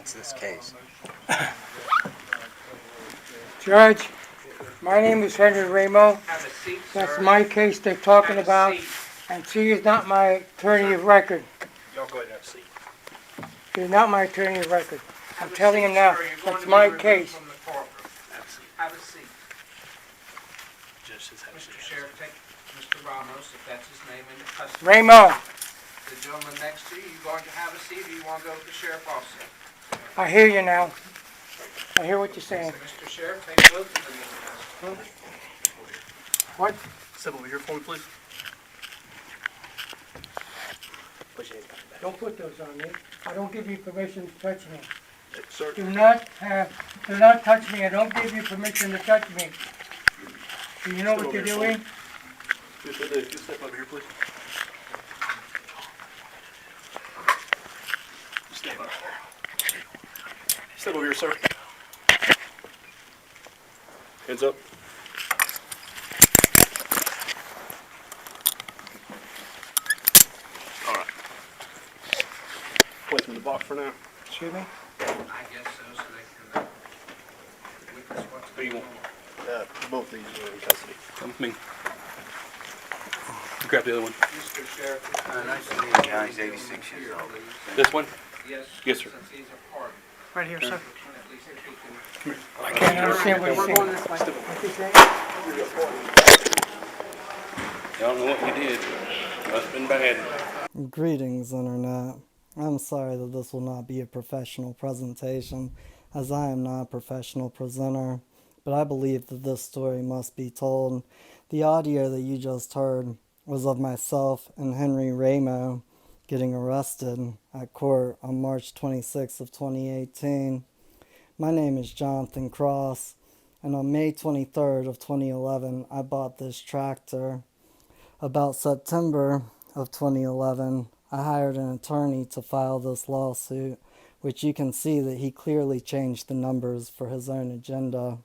That's this case. Judge, my name is Henry Ramo. That's my case they're talking about, and she is not my attorney of record. Y'all go ahead and have a seat. She's not my attorney of record. I'm telling him now, that's my case. Have a seat. Judge says have a seat. Mr. Sheriff, take Mr. Ramos, if that's his name, into custody. Ramo, The gentleman next to you, you going to have a seat, or you want to go with the sheriff also? I hear you now. I hear what you're saying. Mr. Sheriff, take both of them into custody. What? Step over here for me, please. Put your hands behind your back. Don't put those on me. I don't give you permission to touch me. Sir. Do not touch me. I don't give you permission to touch me. Do you know what you're doing? Yes, I do. You step over here, please. Step over. Step over here, sir. Hands up. All right. Place him in the box for now. Excuse me? I guess so they can witness what's Who you going want? on. Both these are in custody. Come with me. Grab the other one. Mr. Sheriff, Nice to meet you. He's 86 years old. This one? yes, Yes, sir. since he's a partner, Right here, sir. at least if he can. I can't understand what you're saying. What you saying? I don't know what you did. Must have been bad. Greetings, Internet. I'm sorry that this will not be a professional presentation, as I am not a professional presenter, but I believe that this story must be told. The audio that you just heard was of myself and Henry Ramo getting arrested at court on March 26th of 2018. My name is Jonathan Cross, and on May 23rd of 2011, I bought this tractor. About September of 2011, I hired an attorney to file this lawsuit, which you can see that he clearly changed the numbers for his own agenda.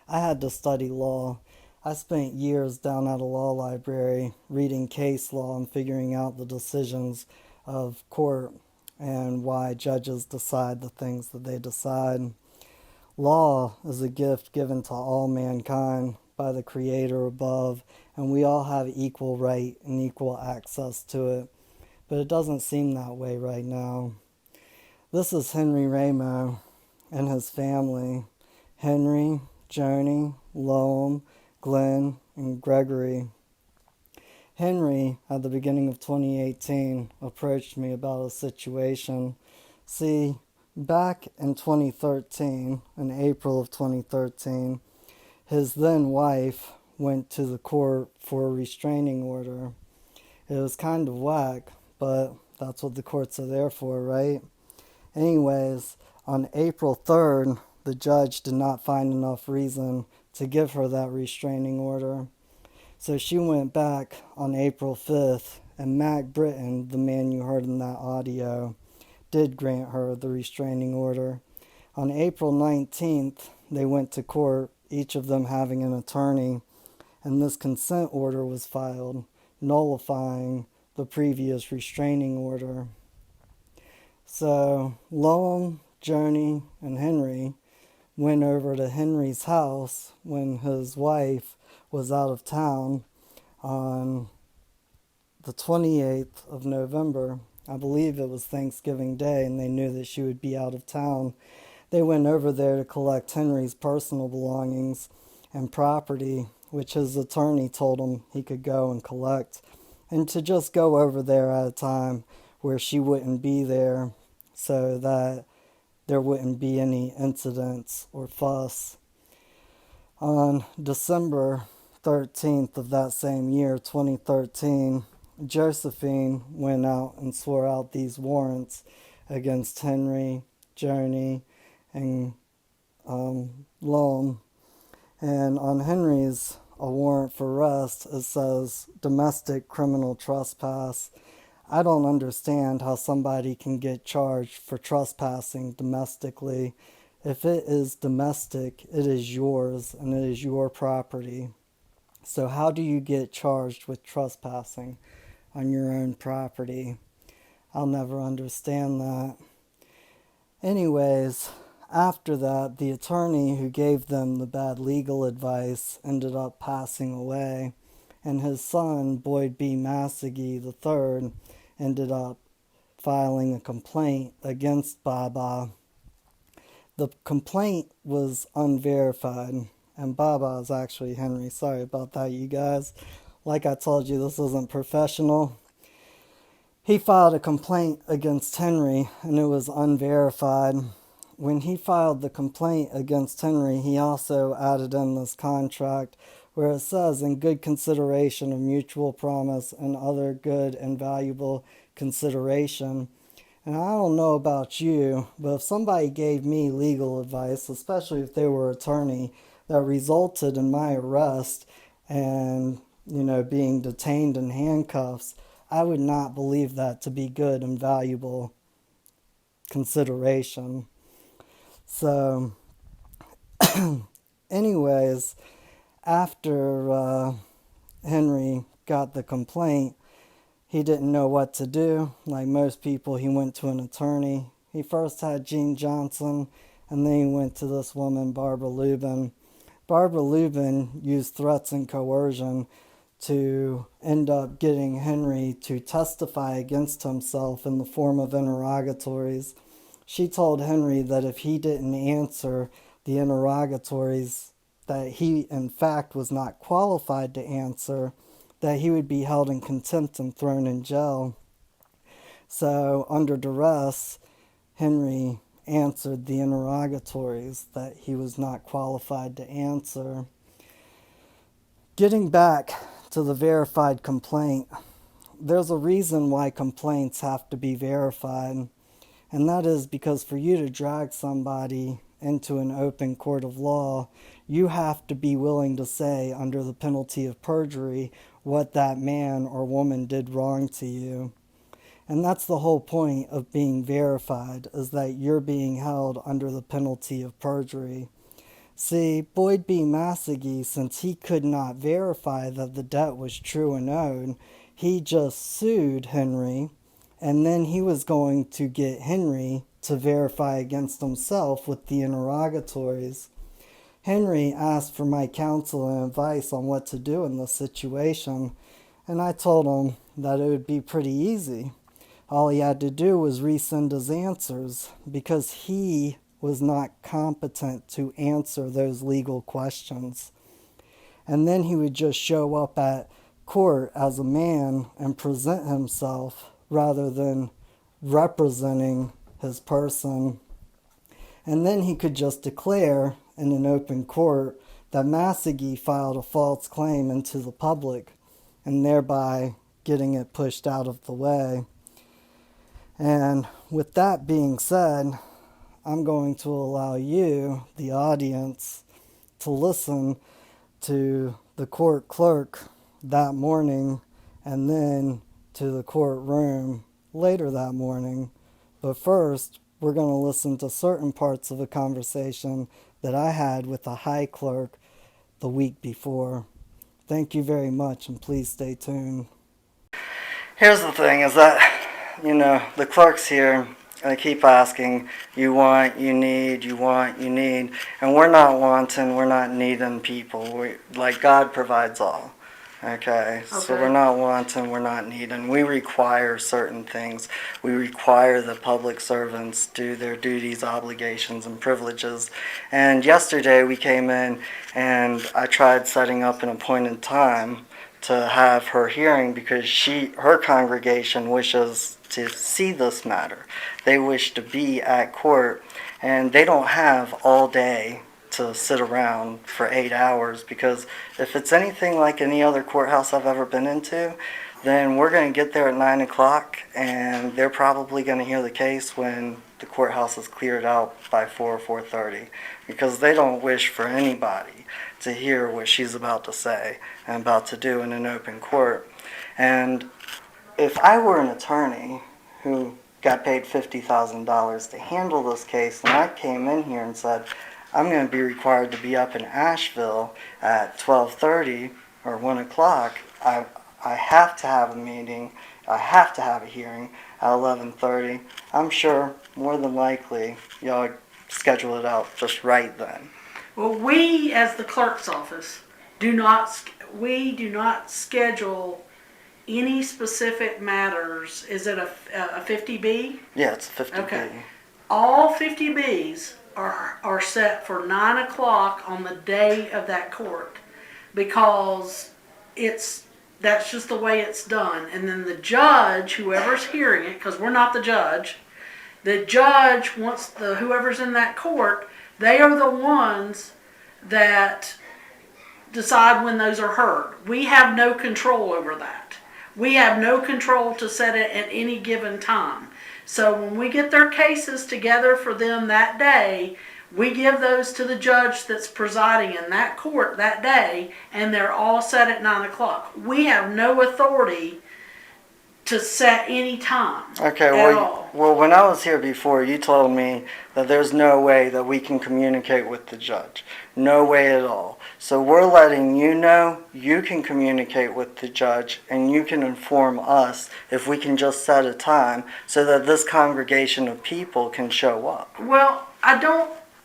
I had to study law. I spent years down at a law library reading case law and figuring out the decisions of court and why judges decide the things that they decide. Law is a gift given to all mankind by the Creator above, and we all have equal right and equal access to it. But it doesn't seem that way right now. This is Henry Ramo and his family. Henry, Joni, Lowell, Glenn, and Gregory. Henry, at the beginning of 2018, approached me about a situation. See, back in 2013, in April of 2013, his then wife went to the court for a restraining order. It was kind of whack, but that's what the courts are there for, right? Anyways, on April 3rd, the judge did not find enough reason to give her that restraining order. So she went back on April 5th, and Mack, the man you heard in that audio, did grant her the restraining order. On April 19th, they went to court, each of them having an attorney, and this consent order was filed, nullifying the previous restraining order. So Lowell, Joni, and Henry went over to Henry's house when his wife was out of town on the 28th of November. I believe it was Thanksgiving Day, and they knew that she would be out of town. They went over there to collect Henry's personal belongings and property, which his attorney told him he could go and collect, and to just go over there at a time where she wouldn't be there so that there wouldn't be any incidents or fuss. On December 13th of that same year, 2013, Josephine went out and swore out these warrants against Henry, Joni, and Lone. And on Henry's a warrant for arrest, it says domestic criminal trespass. I don't understand how somebody can get charged for trespassing domestically. If it is domestic, it is yours and it is your property. So how do you get charged with trespassing on your own property? I'll never understand that. Anyways, after that, the attorney who gave them the bad legal advice ended up passing away, and his son, Boyd B. Massagee III, ended up filing a complaint against Baba. The complaint was unverified, and Baba is actually Henry. Sorry about that, you guys. Like I told you, this isn't professional. He filed a complaint against Henry, and it was unverified. When he filed the complaint against Henry, he also added in this contract where it says, in good consideration of mutual promise and other good and valuable consideration. And I don't know about you, but if somebody gave me legal advice, especially if they were an attorney, that resulted in my arrest and, being detained in handcuffs, I would not believe that to be good and valuable consideration. So, anyways, after Henry got the complaint, he didn't know what to do. Like most people, he went to an attorney. He first had Jean Johnson, and then he went to this woman, Barbara Lubin. Barbara Lubin used threats and coercion to end up getting Henry to testify against himself in the form of interrogatories. She told Henry that if he didn't answer the interrogatories that he, in fact, was not qualified to answer, that he would be held in contempt and thrown in jail. So, under duress, Henry answered the interrogatories that he was not qualified to answer. Getting back to the verified complaint, there's a reason why complaints have to be verified, and that is because for you to drag somebody into an open court of law, you have to be willing to say under the penalty of perjury what that man or woman did wrong to you. And that's the whole point of being verified, is that you're being held under the penalty of perjury. See, Boyd B. Massagee, since he could not verify that the debt was true and owed, he just sued Henry, and then he was going to get Henry to verify against himself with the interrogatories. Henry asked for my counsel and advice on what to do in this situation, and I told him that it would be pretty easy. All he had to do was resend his answers, because he was not competent to answer those legal questions. And then he would just show up at court as a man and present himself rather than representing his person. And then he could just declare in an open court that Massagee filed a false claim into the public, and thereby getting it pushed out of the way. And with that being said, I'm going to allow you, the audience, to listen to the court clerk that morning and then to the courtroom later that morning. But first, we're going to listen to certain parts of a conversation that I had with the high clerk the week before. Thank you very much, and please stay tuned. Here's the thing, is that, the clerks here, they keep asking, you want, you need, you want, you need. And we're not wanting, we're not needing people. God provides all. Okay, so we're not wanting, we're not needing. We require certain things. We require that public servants do their duties, obligations, and privileges. And yesterday we came in and I tried setting up an appointed time to have her hearing, because her congregation wishes to see this matter. They wish to be at court, and they don't have all day to sit around for 8 hours, because if it's anything like any other courthouse I've ever been into, then we're going to get there at 9 o'clock, and they're probably going to hear the case when the courthouse is cleared out by 4 or 4:30, because they don't wish for anybody to hear what she's about to say and about to do in an open court. And if I were an attorney who got paid $50,000 to handle this case, and I came in here and said, I'm going to be required to be up in Asheville at 12:30 or 1 o'clock, I have to have a meeting, I have to have a hearing at 11:30, I'm sure more than likely y'all schedule it out just right then. Well, we, as the clerk's office, do not schedule any specific matters. Is it a 50B? Yeah, it's 50B. Okay. All 50Bs are set for 9 o'clock on the day of that court, because that's just the way it's done. And then the judge, whoever's hearing it, because we're not the judge wants whoever's in that court, they are the ones that decide when those are heard. We have no control over that. We have no control to set it at any given time. So when we get their cases together for them that day, we give those to the judge that's presiding in that court that day, and they're all set at 9 o'clock. We have no authority to set any time Okay, at all. well, when I was here before, you told me that there's no way that we can communicate with the judge. No way at all. So we're letting you know you can communicate with the judge, and you can inform us if we can just set a time so that this congregation of people can show up. Well,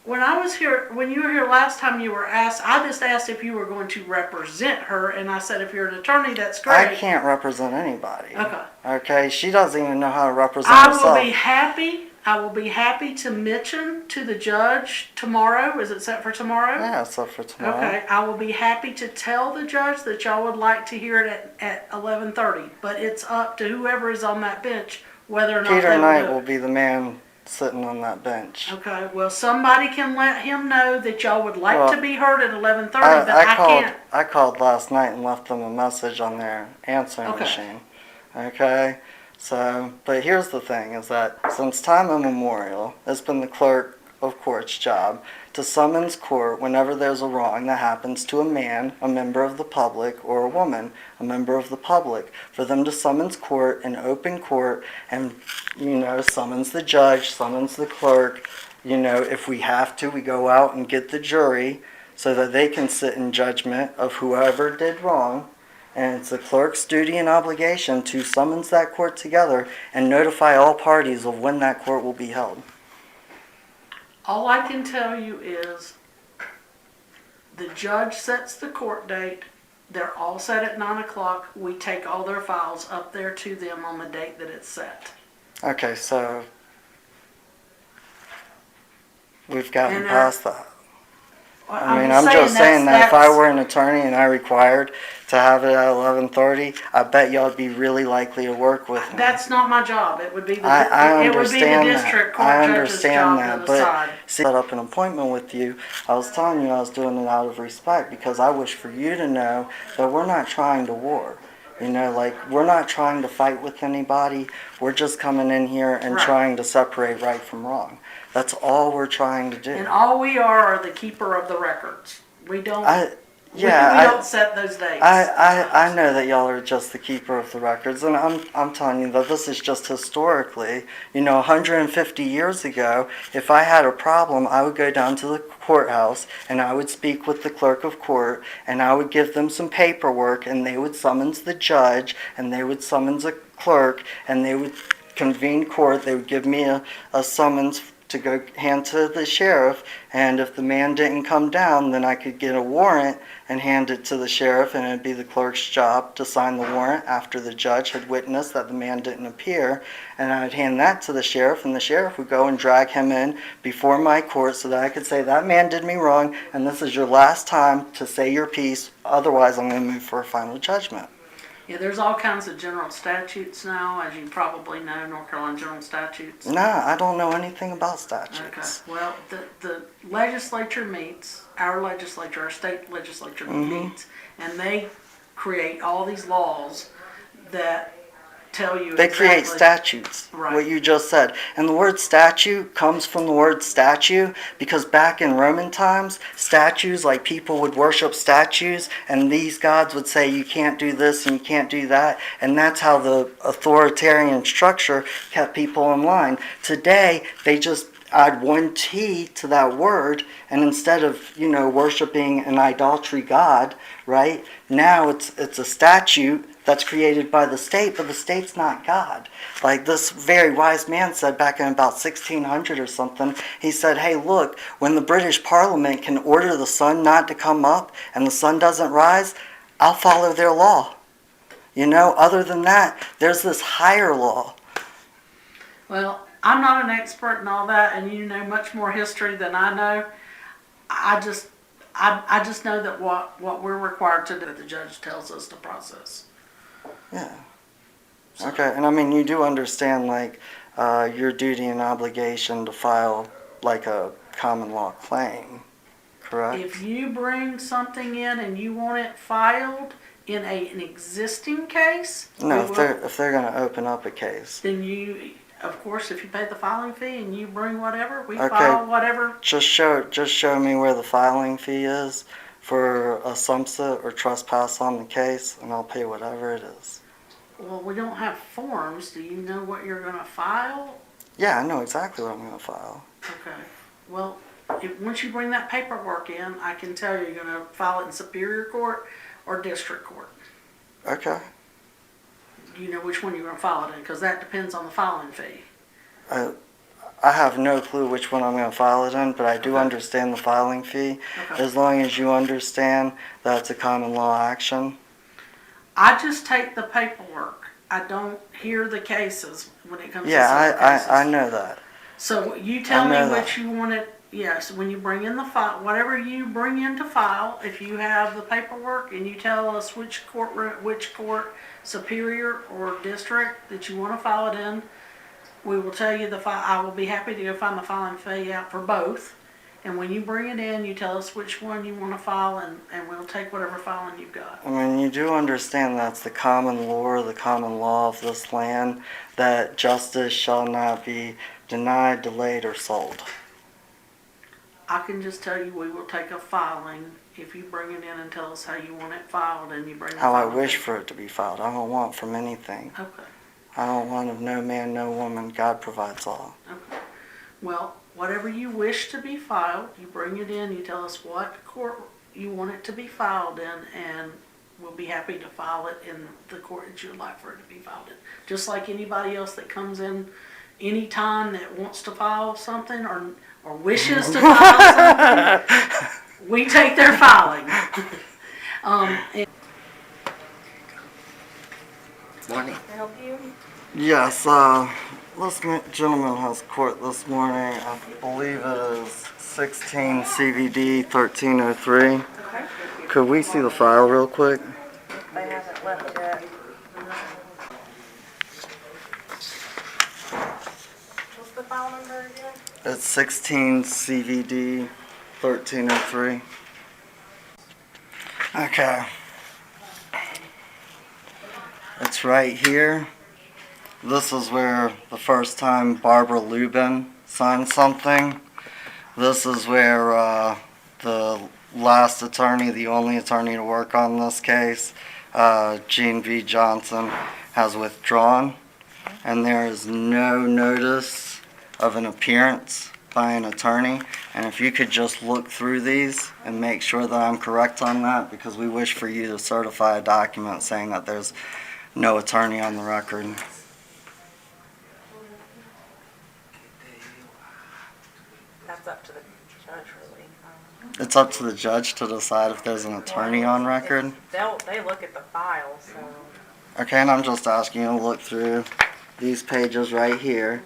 when you were here last time, you were asked, I just asked if you were going to represent her, and I said, if you're an attorney, that's great. I can't represent anybody. Okay. Okay, she doesn't even know how to represent I herself. will be happy to mention to the judge tomorrow. Is it set for tomorrow? Yeah, it's up for tomorrow. Okay, I will be happy to tell the judge that y'all would like to hear it at 11:30, but it's up to whoever is on that bench whether or not Peter they Knight do will it. be the man sitting on that bench. Okay, well, somebody can let him know that y'all would like Well, to be heard at 11:30, but I can't. I called last night and left them a message on their answering Okay. machine. Okay? So, but here's the thing, is that since time immemorial, it's been the clerk of court's job to summons court whenever there's a wrong that happens to a man, a member of the public, or a woman, a member of the public, for them to summons court in open court and, summons the judge, summons the clerk. If we have to, we go out and get the jury so that they can sit in judgment of whoever did wrong. And it's the clerk's duty and obligation to summons that court together and notify all parties of when that court will be held. All I can tell you is the judge sets the court date. They're all set at 9 o'clock. We take all their files up there to them on the date that it's set. Okay, so we've gotten And, past that. I'm I'm just saying that if I that's- were an attorney and I required to have it at 11:30, I bet y'all would be really likely to work with me. That's not my job. It would be the I it would be the understand district that. court I judge's understand job that, to but decide. set up an appointment with you. I was telling you I was doing it out of respect because I wish for you to know that we're not trying to war. We're not trying to fight with anybody. We're just coming in here and Right. trying to separate right from wrong. That's all we're trying to do. And all we are the keeper of the records. We don't. we don't set those dates. I know that y'all are just the keeper of the records, and I'm telling you that this is just historically, 150 years ago, if I had a problem, I would go down to the courthouse and I would speak with the clerk of court and I would give them some paperwork and they would summons the judge and they would summons a clerk and they would convene court. They would give me a summons to go hand to the sheriff, and if the man didn't come down, then I could get a warrant and hand it to the sheriff, and it'd be the clerk's job to sign the warrant after the judge had witnessed that the man didn't appear, and I'd hand that to the sheriff, and the sheriff would go and drag him in before my court so that I could say, that man did me wrong, and this is your last time to say your piece, otherwise I'm going to move for a final judgment. Yeah, there's all kinds of general statutes now, as you probably know, North Carolina general statutes. Nah, I don't know anything about statutes. Okay. Well, the legislature meets, our state legislature meets, and they create all these laws that tell you They create statutes, Right. what you just said. And the word statute comes from the word statue because back in Roman times, statues, like people would worship statues, and these gods would say you can't do this and you can't do that. And that's how the authoritarian structure kept people in line. Today, they just add one T to that word, and instead of, worshiping an idolatry god, right, now it's a statute that's created by the state, but the state's not God. Like this very wise man said back in about 1600 or something, he said, hey, look, when the British Parliament can order the sun not to come up and the sun doesn't rise, I'll follow their law. You know, other than that, there's this higher law. Well, I'm not an expert in all that, and you know much more history than I know. I just know that what we're required to do, the judge tells us to process. Yeah. Okay, and I mean, you do understand, like, your duty and obligation to file, like, a common law claim, correct? If you bring something in and you want it filed in an existing case, No, if they're going to open up a case. then you, of course, if you pay the filing fee and you bring whatever, we Okay. file whatever. Just show me where the filing fee is for assumpsit or trespass on the case, and I'll pay whatever it is. Well, we don't have forms. Do you know what you're going to file? Yeah, I know exactly what I'm going to file. Okay. Well, once you bring that paperwork in, I can tell you're going to file it in Superior Court or District Court. Okay. You know which one you're going to file it in, because that depends on the filing fee. I have no clue which one I'm going to file it in, but I do Okay. understand the filing fee. Okay. As long as you understand that it's a common law action. I just take the paperwork. I don't hear the cases when it comes to Yeah, civil cases. I know that. So you tell me know what that. you want it. Yes, when you bring in the file, whatever you bring in to file, if you have the paperwork and you tell us which court, Superior or District that you want to file it in, we will tell you the file. I will be happy to go find the filing fee out for both. And when you bring it in, you tell us which one you want to file, and we'll take whatever filing you've got. I mean, you do understand that's the common law of this land, that justice shall not be denied, delayed, or sold. I can just tell you we will take a filing if you bring it in and tell us how you want it filed, and you bring the How I filing wish fee. for it to be filed. I don't want from anything. Okay. I don't want of no man, no woman. God provides all. Okay. Well, whatever you wish to be filed, you bring it in, you tell us what court you want it to be filed in, and we'll be happy to file it in the court that you would like for it to be filed in. Just like anybody else that comes in anytime that wants to file something or wishes to file something, we take their filing. Morning. Can I help you? Yes, this gentleman has court this morning. I believe it is 16 CVD 1303. Okay. Could we see the file real quick? They haven't left yet. What's the file number again? It's 16 CVD 1303. Okay. It's right here. This is where the first time Barbara Lubin signed something. This is where the last attorney, the only attorney to work on this case, Gene V. Johnson, has withdrawn. And there is no notice of an appearance by an attorney. And if you could just look through these and make sure that I'm correct on that, because we wish for you to certify a document saying that there's no attorney on the record. That's up to the judge, really. It's up to the judge to decide if there's an attorney on record. They look at the file, so. Okay, and I'm just asking you to look through these pages right here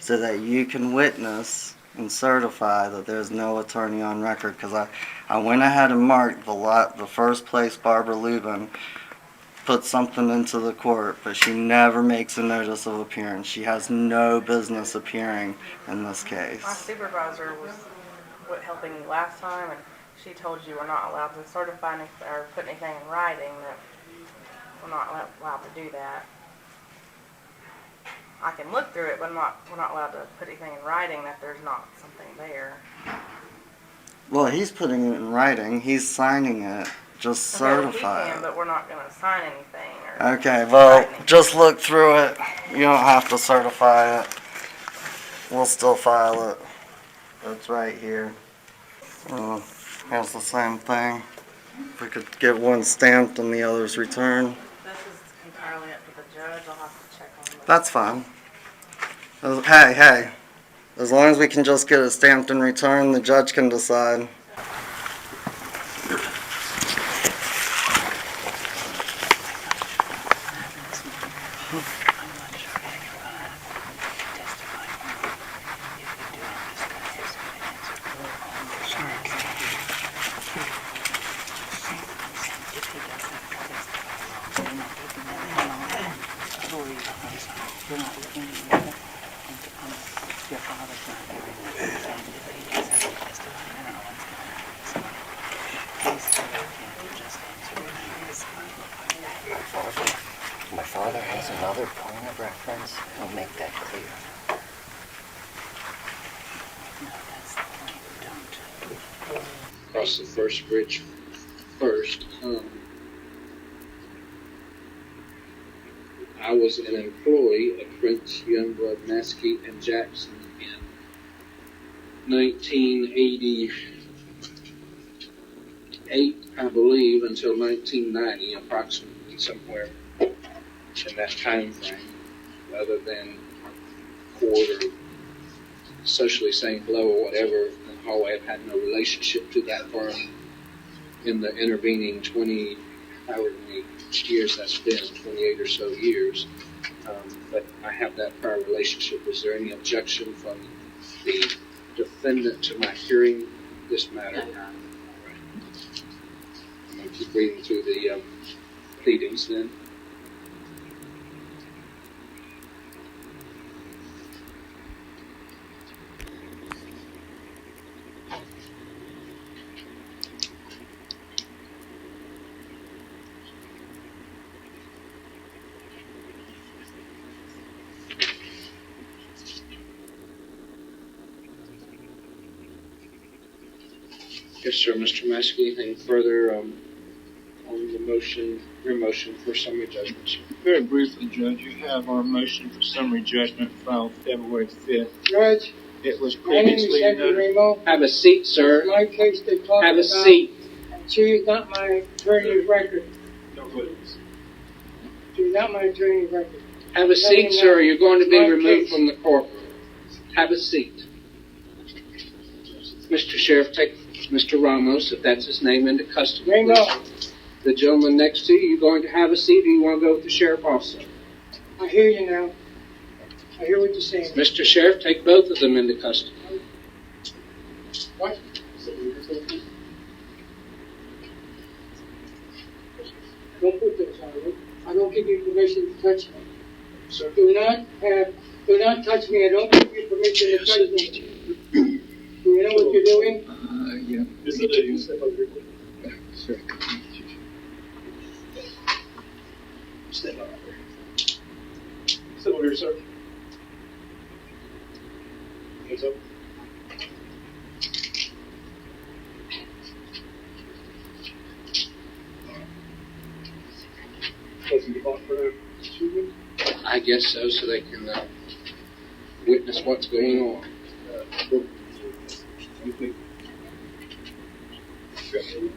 so that you can witness and certify that there's no attorney on record, because I went ahead and marked the first place Barbara Lubin put something into the court, but she never makes a notice of appearance. She has no business appearing in this My case. supervisor was helping you last time, and she told you we're not allowed to certify or put anything in writing, that we're not allowed to do that. I can look through it, but we're not allowed to put anything in writing that there's not something there. Well, he's putting it in writing. He's signing it. Just certify We can, it. but we're not going to sign anything. Or Okay, well, writing. just look through it. You don't have to certify it. We'll still file it. It's right here. Here's the same thing. If we could get one stamped and the other's returned. This is judge will have to check on that. That's fine. Hey. As long as we can just get it stamped and returned, the judge can decide. My father has another point of reference. He'll make that clear. Across the first bridge first. I was an employee of Prince Youngblood, Massagee, and Jackson in 1988, I believe, until 1990, approximately somewhere in that time frame. Other than court or socially saying hello or whatever in the hallway, I've had no relationship to that firm in the intervening 20, however many years that's been, 28 or so years. But I have that prior relationship. Is there any objection from the defendant to my hearing this matter? I'm going to keep reading through the pleadings then. Yes, sir. Mr. Massagee, anything further on the motion, your motion for summary judgment, sir? Very briefly, Judge, you have our motion for summary judgment filed February 5th. Judge, It was my name is previously Henry noted. Ramo. Have a seat, sir. My case they're talking Have a about. seat. And she is not my attorney's record. No witness. She is not my attorney's record. Have a seat, sir. You're going to be removed from the courtroom. Have a seat. Mr. Sheriff, take Mr. Ramos, if that's his name, into custody. Ramo. Please. The gentleman next to you, you going to have a seat, or you want to go with the sheriff also? I hear you now. I hear what you're saying. Mr. Sheriff, take both of them into custody. What? Don't put this on me. I don't give you permission to touch me. Sir. Do not touch me. I don't give you permission to touch me. Do you know what you're doing? Yeah. This is a step over here. Sure. Step over here. Step over here, sir. Hands up. Closing the box for them. I guess so, so they can witness what's going on.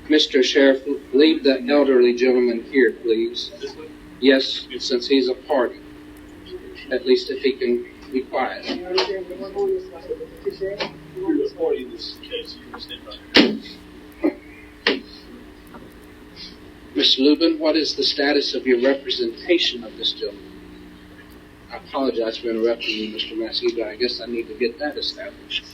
Mr. Sheriff, leave the elderly gentleman here, please. Yes, since he's a party. At least if he can be quiet. You're the party in this case. You can stand by. Ms. Lubin, what is the status of your representation of this gentleman? I apologize for interrupting you, Mr. Massagee, but I guess I need to get that established.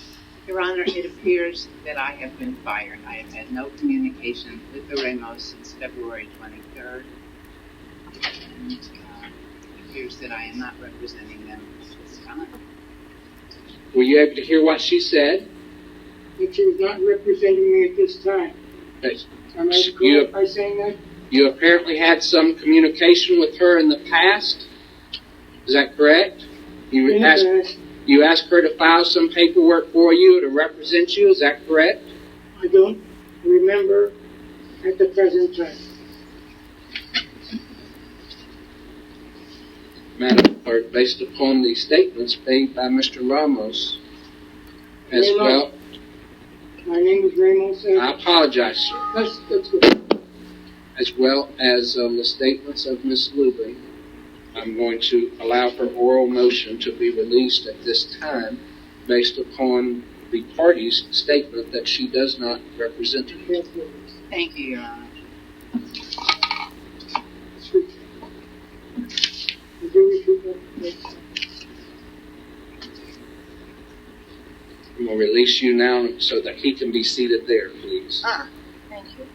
Your Honor, it appears that I have been fired. I have had no communication with the Ramos since February 23rd. And it appears that I am not representing them at this time. Were you able to hear what she said? That she was not representing me at this time. Yes. Am I correct by saying that? You apparently had some communication with her in the past. Is that correct? You asked her to file some paperwork for you to represent you. Is that correct? I don't remember at the present time. Madam Clerk, based upon the statements made by Mr. Ramos, as Ramos. well. My name is Ramos. I apologize, sir. That's good. As well as the statements of Ms. Lubin, I'm going to allow her oral motion to be released at this time based upon the party's statement that she does not represent her. Thank you, Your Honor. I'm going to release you now so that he can be seated there, please. Thank you.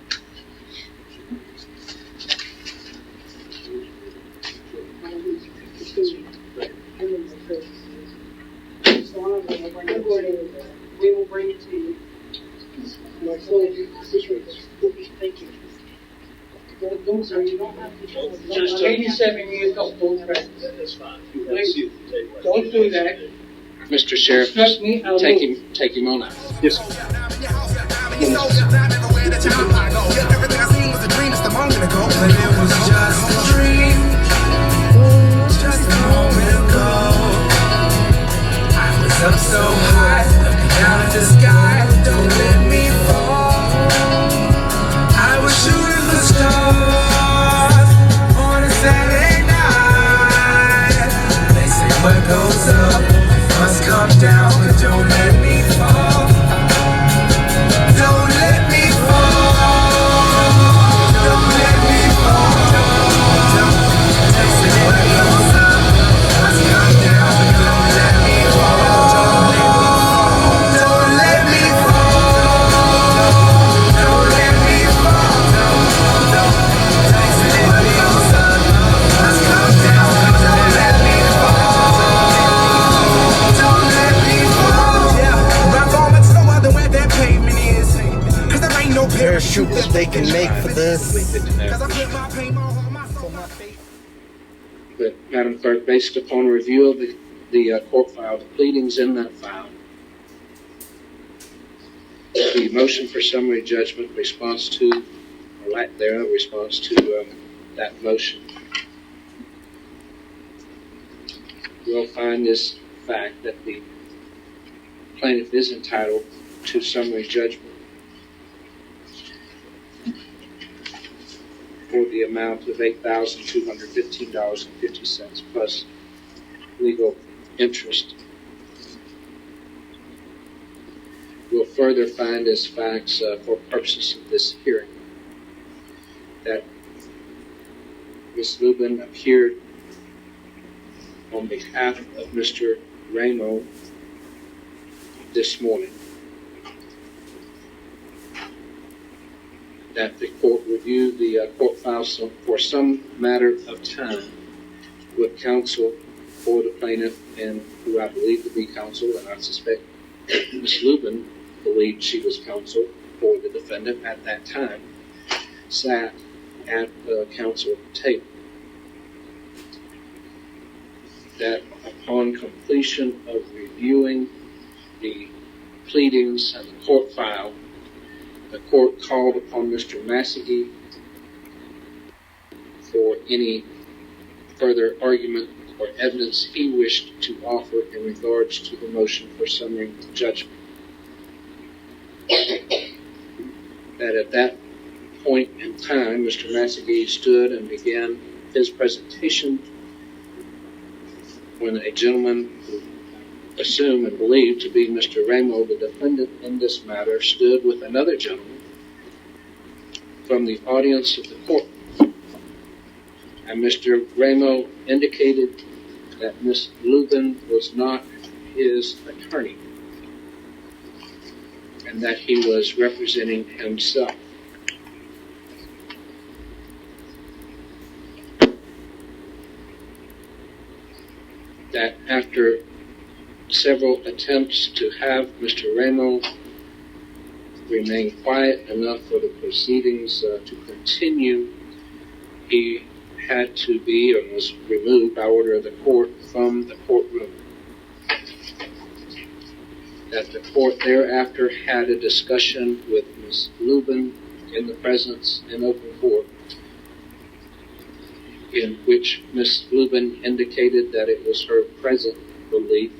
We will bring it to you. Thank you. Those are, you don't have to. Just 87 years old, That's fine. don't do that. Mr. Sheriff, Trust me, I'll take do. him on out. Yes. Everything I seen was a dream just a moment ago, but it was just a dream, just a moment ago. I was up so high, looking down at the sky. Don't let me fall. I was shooting for stars on a Saturday night. They say what goes up must come down, but don't let me fall. Don't let me fall. Don't let me fall. They say what goes up must come down, but don't let me fall. Don't let me fall. Don't let me fall. They say what goes up must come down, but don't let me fall. Don't let me fall. Yeah, rock on much slower than where that pavement is. Cause there ain't no Parachute that they can make for this. Cause I put my pain, my heart, my soul, my faith. But, Madam Clerk, based upon review of the court file, the pleadings in that file, the motion for summary judgment, response to, or lack thereof, response to that motion, we'll find this fact that the plaintiff is entitled to summary judgment for the amount of $8,215.50 plus legal interest. We'll further find as facts for purposes of this hearing that Ms. Lubin appeared on behalf of Mr. Ramo this morning, that the court reviewed the court file for some matter of time with counsel for the plaintiff and who I believe to be counsel, and I suspect Ms. Lubin believed she was counsel for the defendant at that time, sat at the counsel table. That upon completion of reviewing the pleadings and the court file, the court called upon Mr. Massagee for any further argument or evidence he wished to offer in regards to the motion for summary judgment. That at that point in time, Mr. Massagee stood and began his presentation when a gentleman who assumed and believed to be Mr. Ramo, the defendant in this matter, stood with another gentleman from the audience of the court. And Mr. Ramo indicated that Ms. Lubin was not his attorney and that he was representing himself. That after several attempts to have Mr. Ramo remain quiet enough for the proceedings to continue, he had to be or was removed by order of the court from the courtroom. That the court thereafter had a discussion with Ms. Lubin in the presence in open court, in which Ms. Lubin indicated that it was her present belief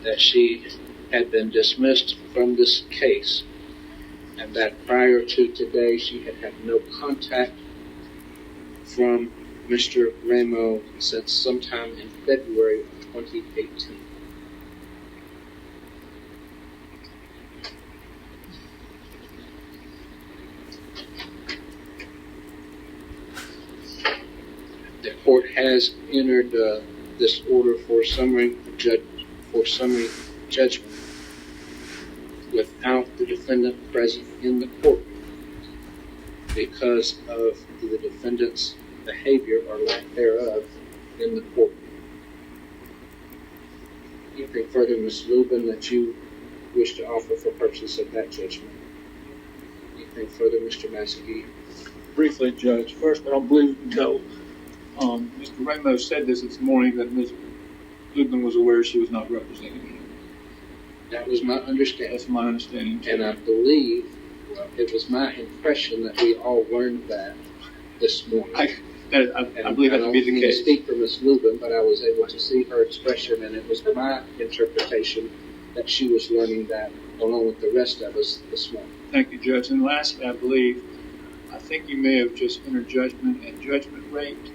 that she had been dismissed from this case, and that prior to today she had had no contact from Mr. Ramo since sometime in February of 2018. The court has entered this order for summary judgment without the defendant present in the court because of the defendant's behavior or lack thereof in the court. Anything further, Ms. Lubin, that you wish to offer for purposes of that judgment? Anything further, Mr. Massagee? Briefly, Judge. First, I don't believe until Mr. Ramos said this morning that Ms. Lubin was aware she was not representing him. That was my understanding. That's my understanding. And I believe, well, it was my impression that we all learned that this morning. I believe that to be the case. I don't speak for Ms. Lubin, but I was able to see her expression, and it was my interpretation that she was learning that along with the rest of us this morning. Thank you, Judge. And lastly, I think you may have just entered judgment and judgment rate.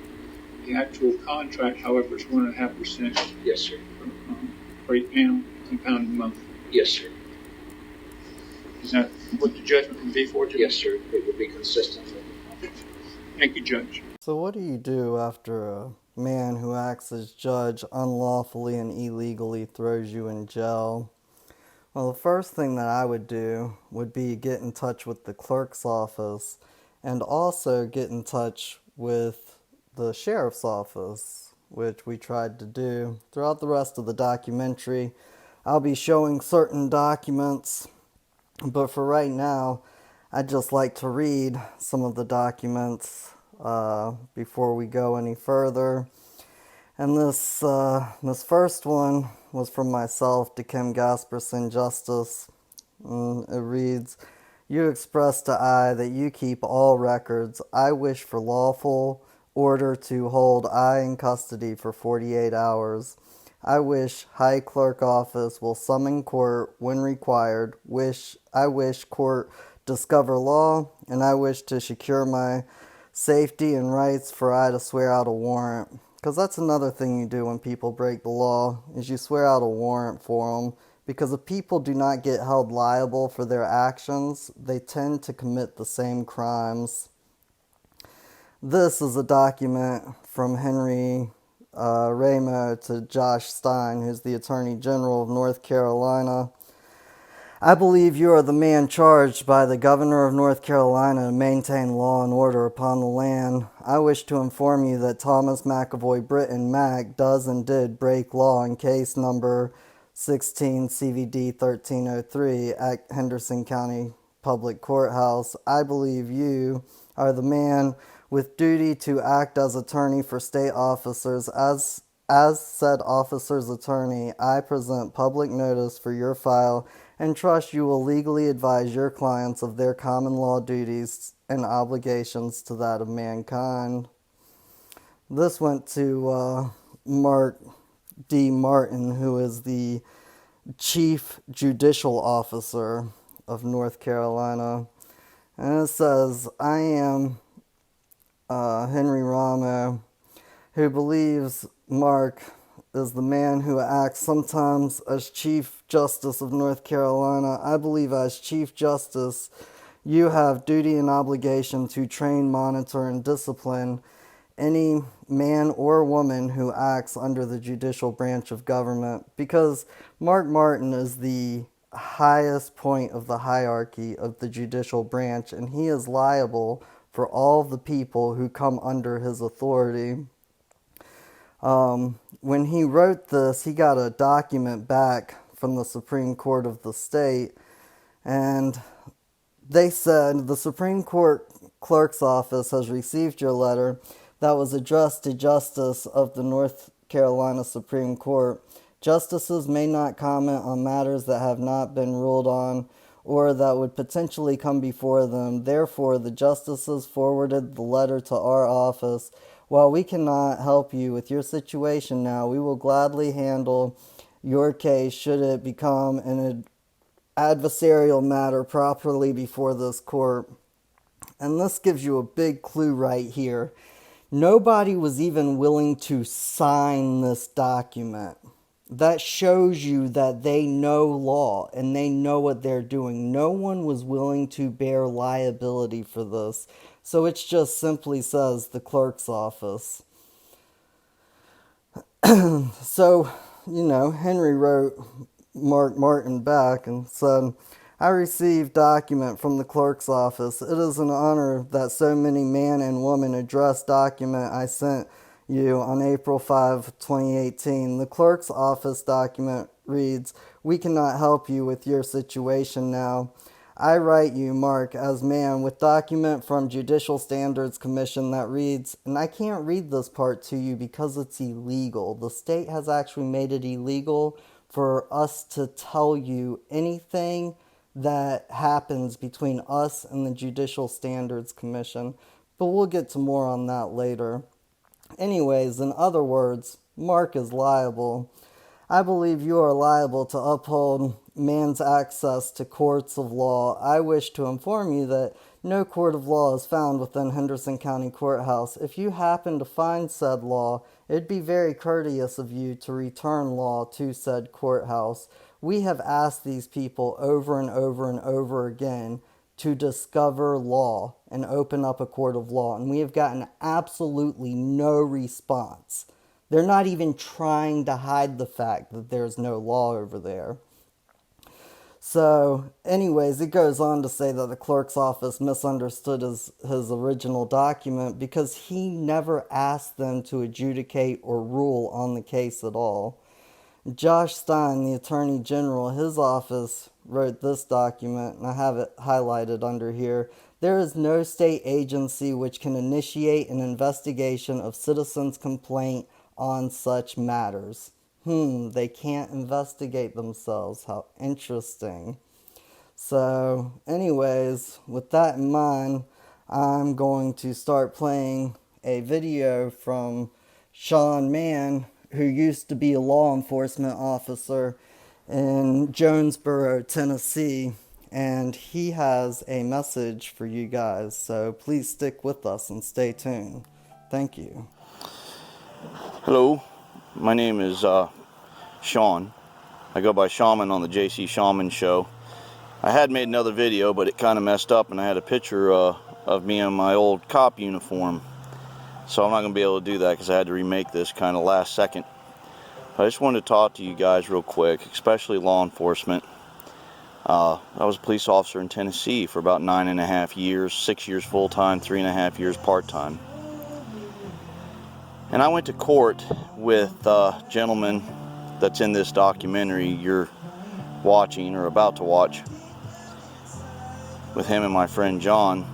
The actual contract, however, is 1.5%. Yes, sir. Per annum compounded month. Yes, sir. Is that what the judgment would be for today? Yes, sir. It would be consistent with it. Thank you, Judge. So what do you do after a man who acts as judge unlawfully and illegally throws you in jail? Well, the first thing that I would do would be get in touch with the clerk's office and also get in touch with the sheriff's office, which we tried to do. Throughout the rest of the documentary, I'll be showing certain documents, but for right now, I'd just like to read some of the documents before we go any further. And this first one was from myself to Kim Gasperson-Justice. It reads, "You express to I that you keep all records. I wish for lawful order to hold I in custody for 48 hours. I wish High Clerk Office will summon court when required. I wish court discover law, and I wish to secure my safety and rights for I to swear out a warrant." Because that's another thing you do when people break the law, is you swear out a warrant for them. Because if people do not get held liable for their actions, they tend to commit the same crimes. This is a document from Henry Ramo to Josh Stein, who's the Attorney General of North Carolina. "I believe you are the man charged by the Governor of North Carolina to maintain law and order upon the land. I wish to inform you that Thomas McAvoy Britton Mack does and did break law in case number 16 CVD 1303 at Henderson County Public Courthouse. I believe you are the man with duty to act as attorney for state officers. As said officer's attorney, I present public notice for your file and trust you will legally advise your clients of their common law duties and obligations to that of mankind." This went to Mark D. Martin, who is the Chief Judicial Officer of North Carolina. And it says, "I am Henry Ramo, who believes Mark is the man who acts sometimes as Chief Justice of North Carolina. I believe as Chief Justice, you have duty and obligation to train, monitor, and discipline any man or woman who acts under the judicial branch of government, because Mark Martin is the highest point of the hierarchy of the judicial branch, and he is liable for all the people who come under his authority." When he wrote this, he got a document back from the Supreme Court of the state, and they said, "The Supreme Court Clerk's Office has received your letter that was addressed to Justice of the North Carolina Supreme Court. Justices may not comment on matters that have not been ruled on or that would potentially come before them. Therefore, the justices forwarded the letter to our office. While we cannot help you with your situation now, we will gladly handle your case should it become an adversarial matter properly before this court." And this gives you a big clue right here. Nobody was even willing to sign this document. That shows you that they know law and they know what they're doing. No one was willing to bear liability for this. So it just simply says the clerk's office. So, Henry wrote Mark Martin back and said, I received document from the clerk's office. It is an honor that so many man and woman address document I sent you on April 5, 2018. The clerk's office document reads, we cannot help you with your situation now. I write you, Mark, as man, with document from Judicial Standards Commission that reads, and I can't read this part to you because it's illegal. The state has actually made it illegal for us to tell you anything that happens between us and the Judicial Standards Commission. But we'll get to more on that later. Anyways, in other words, Mark is liable. I believe you are liable to uphold man's access to courts of law. I wish to inform you that no court of law is found within Henderson County Courthouse. If you happen to find said law, it'd be very courteous of you to return law to said courthouse. We have asked these people over and over and over again to discover law and open up a court of law, and we have gotten absolutely no response. They're not even trying to hide the fact that there's no law over there. So, anyways, it goes on to say that the clerk's office misunderstood his original document because he never asked them to adjudicate or rule on the case at all. Josh Stein, the Attorney General, his office wrote this document, and I have it highlighted under here. There is no state agency which can initiate an investigation of citizens' complaint on such matters. They can't investigate themselves. How interesting. So, anyways, with that in mind, I'm going to start playing a video from Sean Mann, who used to be a law enforcement officer in Jonesboro, Tennessee, and he has a message for you guys, so please stick with us and stay tuned. Thank you. Hello, my name is Sean. I go by Shaman on the JC Shaman show. I had made another video, but it kind of messed up, and I had a picture of me in my old cop uniform. So I'm not going to be able to do that because I had to remake this kind of last second. I just wanted to talk to you guys real quick, especially law enforcement. I was a police officer in Tennessee for about 9.5 years, 6 years full-time, 3.5 years part-time. And I went to court with a gentleman that's in this documentary you're watching or about to watch, with him and my friend John.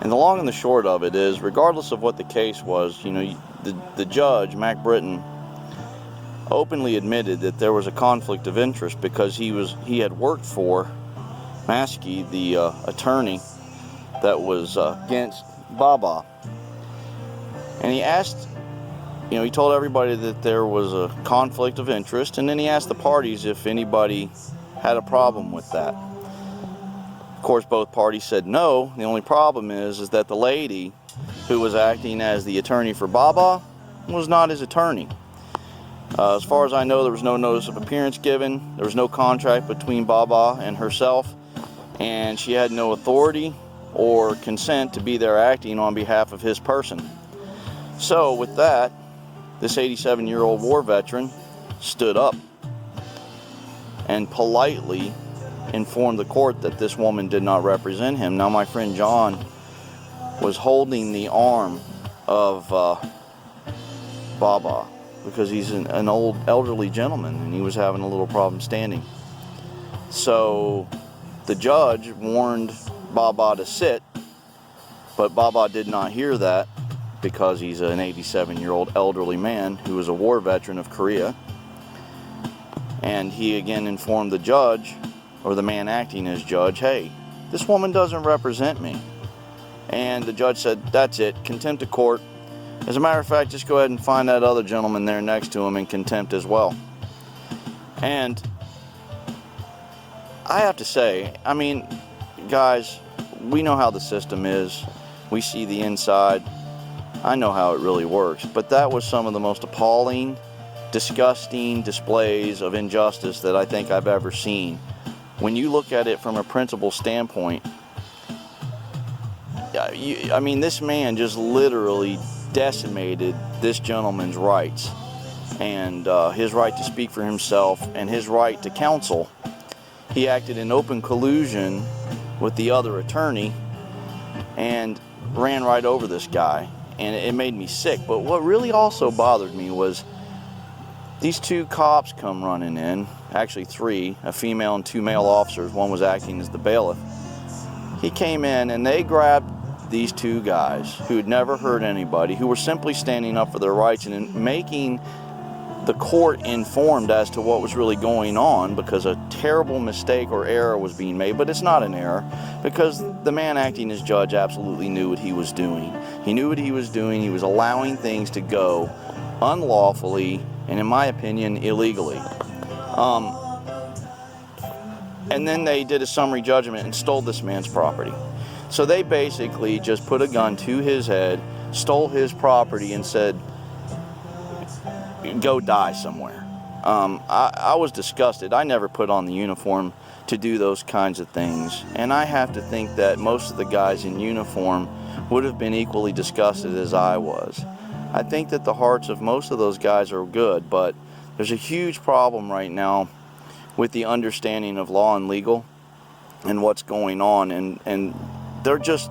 And the long and the short of it is, regardless of what the case was, the judge, Mack openly admitted that there was a conflict of interest because he had worked for Massagee, the attorney that was against Baba. And he asked, he told everybody that there was a conflict of interest, and then he asked the parties if anybody had a problem with that. Of course, both parties said no. The only problem is that the lady who was acting as the attorney for Baba was not his attorney. As far as I know, there was no notice of appearance given. There was no contract between Baba and herself, and she had no authority or consent to be there acting on behalf of his person. So with that, this 87-year-old war veteran stood up and politely informed the court that this woman did not represent him. Now, my friend John was holding the arm of Baba because he's an old elderly gentleman and he was having a little problem standing. So the judge warned Baba to sit, but Baba did not hear that because he's an 87-year-old elderly man who was a war veteran of Korea. And he again informed the judge, or the man acting as judge, hey, this woman doesn't represent me. And the judge said, that's it, contempt of court. As a matter of fact, just go ahead and find that other gentleman there next to him in contempt as well. And I have to say, guys, we know how the system is. We see the inside. I know how it really works. But that was some of the most appalling, disgusting displays of injustice that I think I've ever seen. When you look at it from a principle standpoint, I mean, this man just literally decimated this gentleman's rights, and his right to speak for himself and his right to counsel. He acted in open collusion with the other attorney and ran right over this guy, and it made me sick. But what really also bothered me was these two cops come running in, actually three, a female and two male officers. One was acting as the bailiff. He came in and they grabbed these two guys who had never hurt anybody, who were simply standing up for their rights and making the court informed as to what was really going on, because a terrible mistake or error was being made. But it's not an error, because the man acting as judge absolutely knew what he was doing. He knew what he was doing. He was allowing things to go unlawfully and, in my opinion, illegally. And then they did a summary judgment and stole this man's property. So they basically just put a gun to his head, stole his property, and said, go die somewhere. I was disgusted. I never put on the uniform to do those kinds of things. And I have to think that most of the guys in uniform would have been equally disgusted as I was. I think that the hearts of most of those guys are good, but there's a huge problem right now with the understanding of law and legal and what's going on. And they're just,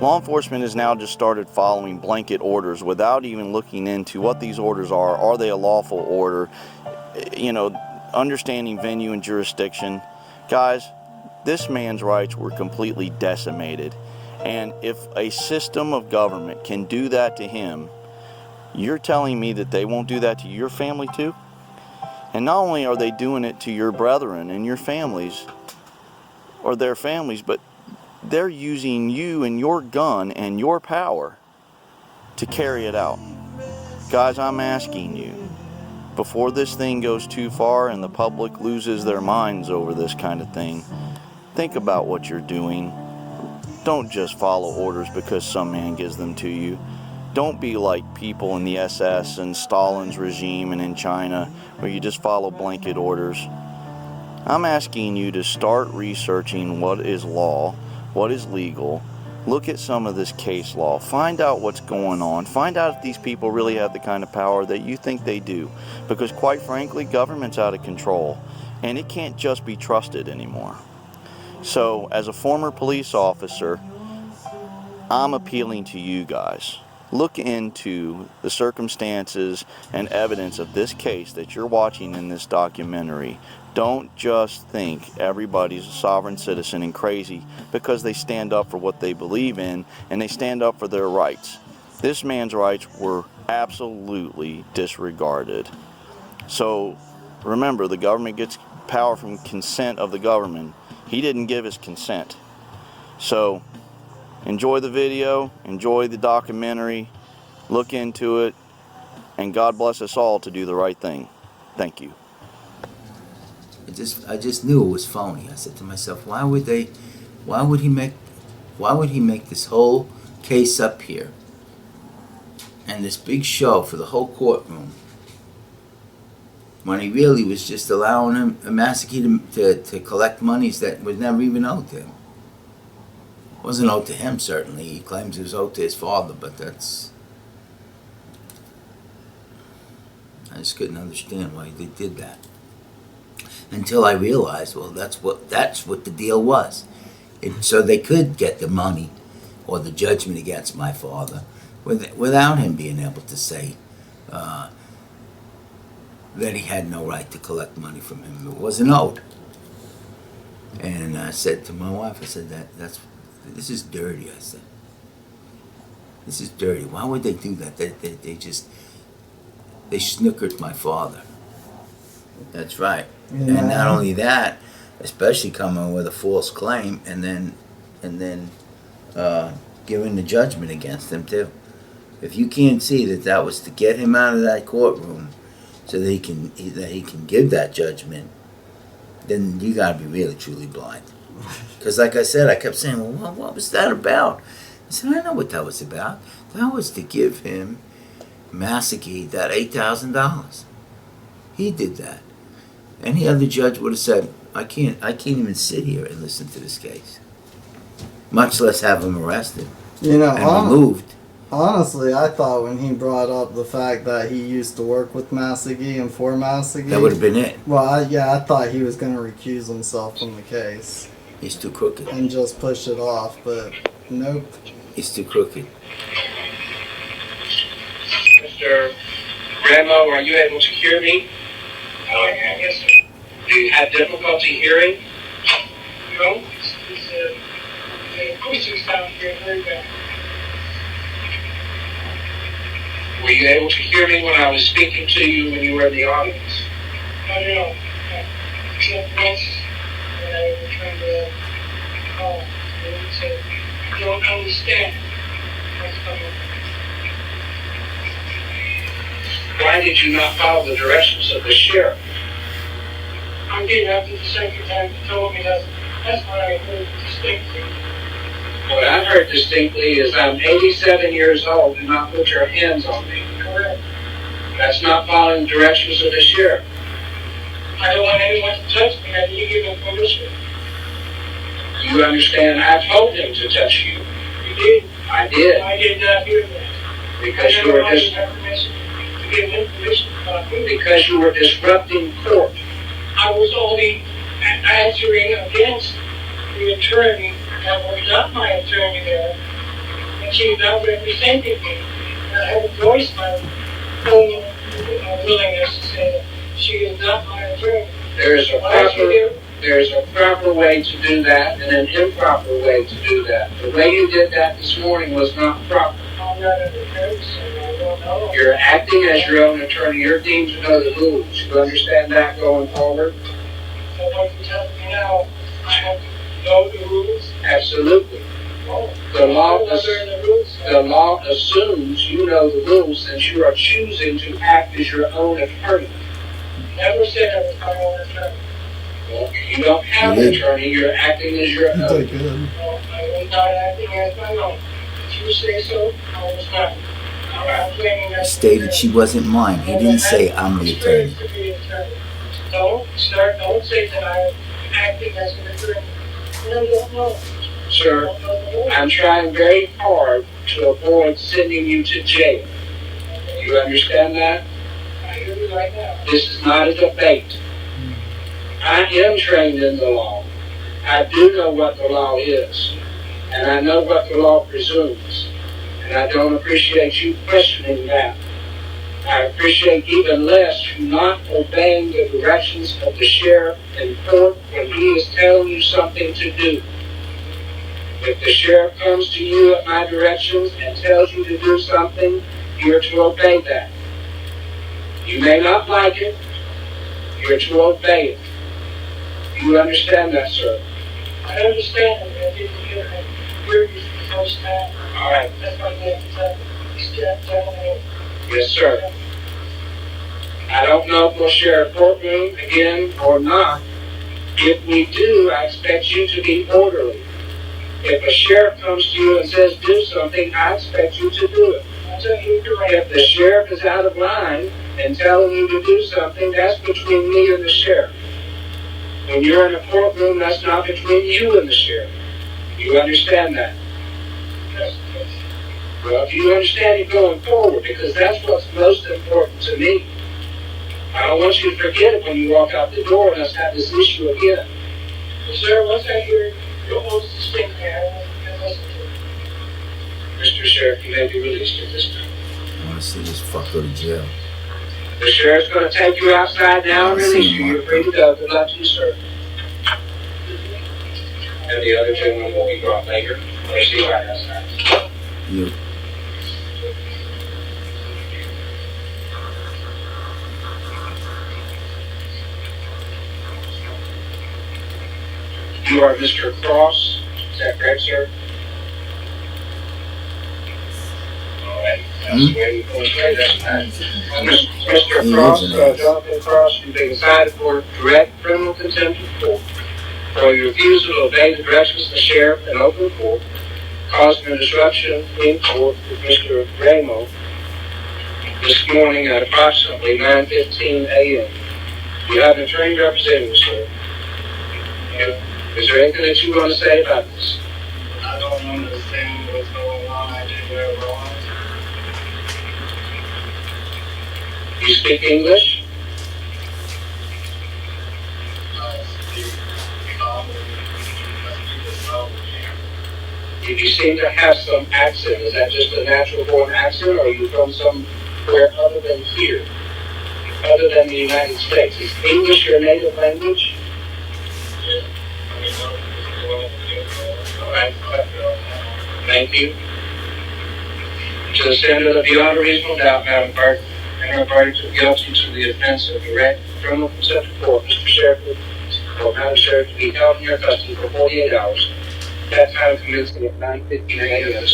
law enforcement has now just started following blanket orders without even looking into what these orders are. Are they a lawful order? You know, understanding venue and jurisdiction. Guys, this man's rights were completely decimated. And if a system of government can do that to him, you're telling me that they won't do that to your family too? And not only are they doing it to your brethren and your families, or their families, but they're using you and your gun and your power to carry it out. Guys, I'm asking you, before this thing goes too far and the public loses their minds over this kind of thing, think about what you're doing. Don't just follow orders because some man gives them to you. Don't be like people in the SS and Stalin's regime and in China, where you just follow blanket orders. I'm asking you to start researching what is law, what is legal. Look at some of this case law. Find out what's going on. Find out if these people really have the kind of power that you think they do. Because quite frankly, government's out of control. And it can't just be trusted anymore. So, as a former police officer, I'm appealing to you guys. Look into the circumstances and evidence of this case that you're watching in this documentary. Don't just think everybody's a sovereign citizen and crazy because they stand up for what they believe in and they stand up for their rights. This man's rights were absolutely disregarded. So remember, the government gets power from consent of the government. He didn't give his consent. So enjoy the video, enjoy the documentary, look into it, and God bless us all to do the right thing. Thank you. I just knew it was phony. I said to myself, why would he make this whole case up here and this big show for the whole courtroom when he really was just allowing him, Massagee, to collect monies that was never even owed to him. It wasn't owed to him, certainly. He claims it was owed to his father, but I just couldn't understand why they did that. Until I realized, well, that's what the deal was. So they could get the money or the judgment against my father without him being able to say that he had no right to collect money from him. It wasn't owed. And I said to my wife, I said, this is dirty, I said. This is dirty. Why would they do that? They snookered my father. That's right. Yeah. And not only that, especially coming with a false claim and then giving the judgment against him too. If you can't see that was to get him out of that courtroom so that he can give that judgment, then you gotta be really truly blind. Because like I said, I kept saying, well, what was that about? said, I know what that was about. That was to give him, Massagee, that $8,000. He did that. Any other judge would have said, I can't even sit here and listen to this case. Much less have him arrested You know, and removed. honestly, I thought when he brought up the fact that he used to work with Massagee and for Massagee, That would have been it. well, I thought he was going to recuse himself from the case He's too crooked. and just push it off, but nope. He's too crooked. Mr. Ramo, are you able to hear me? Oh, I can, yes, sir. Do you have difficulty hearing? No, the acoustics down here very bad. Were you able to hear me when I was speaking to you when you were in the audience? No. Except once when I returned the call, and said, I don't understand what's going on. Why did you not follow the directions of the sheriff? I did after the secretary told me that. That's what I heard distinctly. What I heard distinctly is I'm 87 years old. Do not put your hands on me. Correct. That's not following the directions of the sheriff. I don't want anyone to touch me. I didn't give him permission. You understand? I told him to touch you. You did? I did. I did not hear that. Because you were just... Because you were disrupting court. I was only answering against the attorney that was not my attorney there, and she was not representing me. And I had to voice my own willingness to say that she is not my attorney. There is a proper way to do that and an improper way to do that. The way you did that this morning was not proper. I'm not an attorney, so I don't know. You're acting as your own attorney. You're deemed to know the rules. You understand that going forward? So what you're telling me now, I have to know the rules? Absolutely. The law assumes you know the rules since you are choosing to act as your own attorney. Never said I was my own attorney. Well, you don't have an attorney. You're acting as your own. Well, I was not acting as my own. If you say so, I was not. He stated she wasn't mine. He didn't say I'm the attorney. Don't say that I'm acting as an attorney. No. Sir, I'm trying very hard to avoid sending you to jail. You understand that? I hear you right now. This is not a debate. I am trained in the law. I do know what the law is. And I know what the law presumes. And I don't appreciate you questioning that. I appreciate even less you not obeying the directions of the sheriff in court when he is telling you something to do. If the sheriff comes to you at my directions and tells you to do something, you're to obey that. You may not like it, you're to obey it. You understand that, sir? I understand it. I didn't hear you the first time. All right. That's what I have to Yes, sir. I don't know if we'll share a courtroom again or not. If we do, I expect you to be orderly. If a sheriff comes to you and says do something, I expect you to do it. If the sheriff is out of line and telling you to do something, that's between me and the sheriff. When you're in a courtroom, that's not between you and the sheriff. You understand that? Yes. Well, if you understand it going forward, because that's what's most important to me. I don't want you to forget it when you walk out the door and us have this issue again. Well, sir, once I hear your most distinctly, I will listen to it. Mr. Sheriff, you may be released at this time. I want to see this fuck go to jail. The sheriff's going to take you outside now and release you. You're free to go. Good luck to you, sir. And the other gentleman will be brought later. We'll see you right outside. You. You are Mr. Cross. Is that correct, sir? All right. Mr. Cross, Jonathan Cross, you've been decided for direct criminal contempt of court for your refusal to obey the directions of the sheriff in open court, causing a disruption in court with Mr. Ramos this morning at approximately 9:15 a.m. You have an attorney representing you, sir. Is there anything that you want to say about this? I don't understand what's going on. I did very wrong. You speak English? I speak calmly. You seem to have some accent. Is that just a natural born accent, or are you from somewhere other than here? Other than the United States? Is English your native language? All right. Thank you. To the standard of beyond a reasonable doubt, Madam Clerk, and her verdict of guilty to the offense of direct criminal contempt of court, Mr. Sheriff, or Madam Sheriff, to be held in your custody for 48 hours. That time commencing at 9:15 a.m.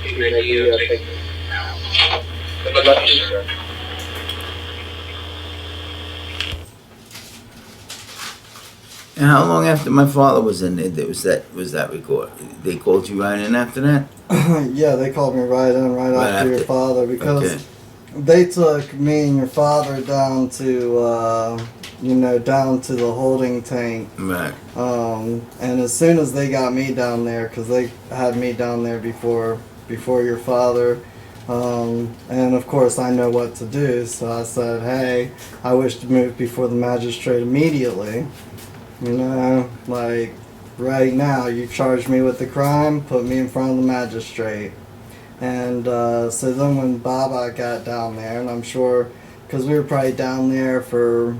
You may take good luck, sir. And how long after my father was in there was that record? They called you right in after that? Yeah, they called me right after your father because okay. They took me and your father down to down to the holding tank. Right. And as soon as they got me down there, because they had me down there before your father, and of course I know what to do, so I said, hey, I wish to move before the magistrate immediately. Like right now, you charge me with the crime, put me in front of the magistrate. And so then when Baba got down there, and I'm sure, because we were probably down there for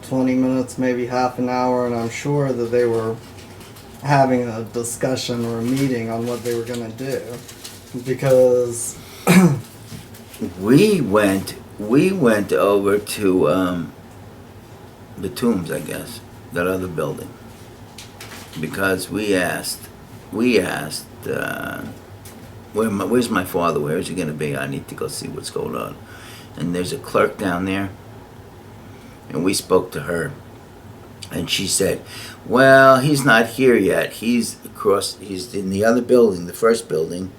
20 minutes, maybe half an hour, and I'm sure that they were having a discussion or a meeting on what they were going to do. Because we went over to the Tombs, I guess, that other building, because we asked where's my father, where is he going to be? I need to go see what's going on. And there's a clerk down there, and we spoke to her, and she said, well, he's not here yet, he's in the other building, the first building,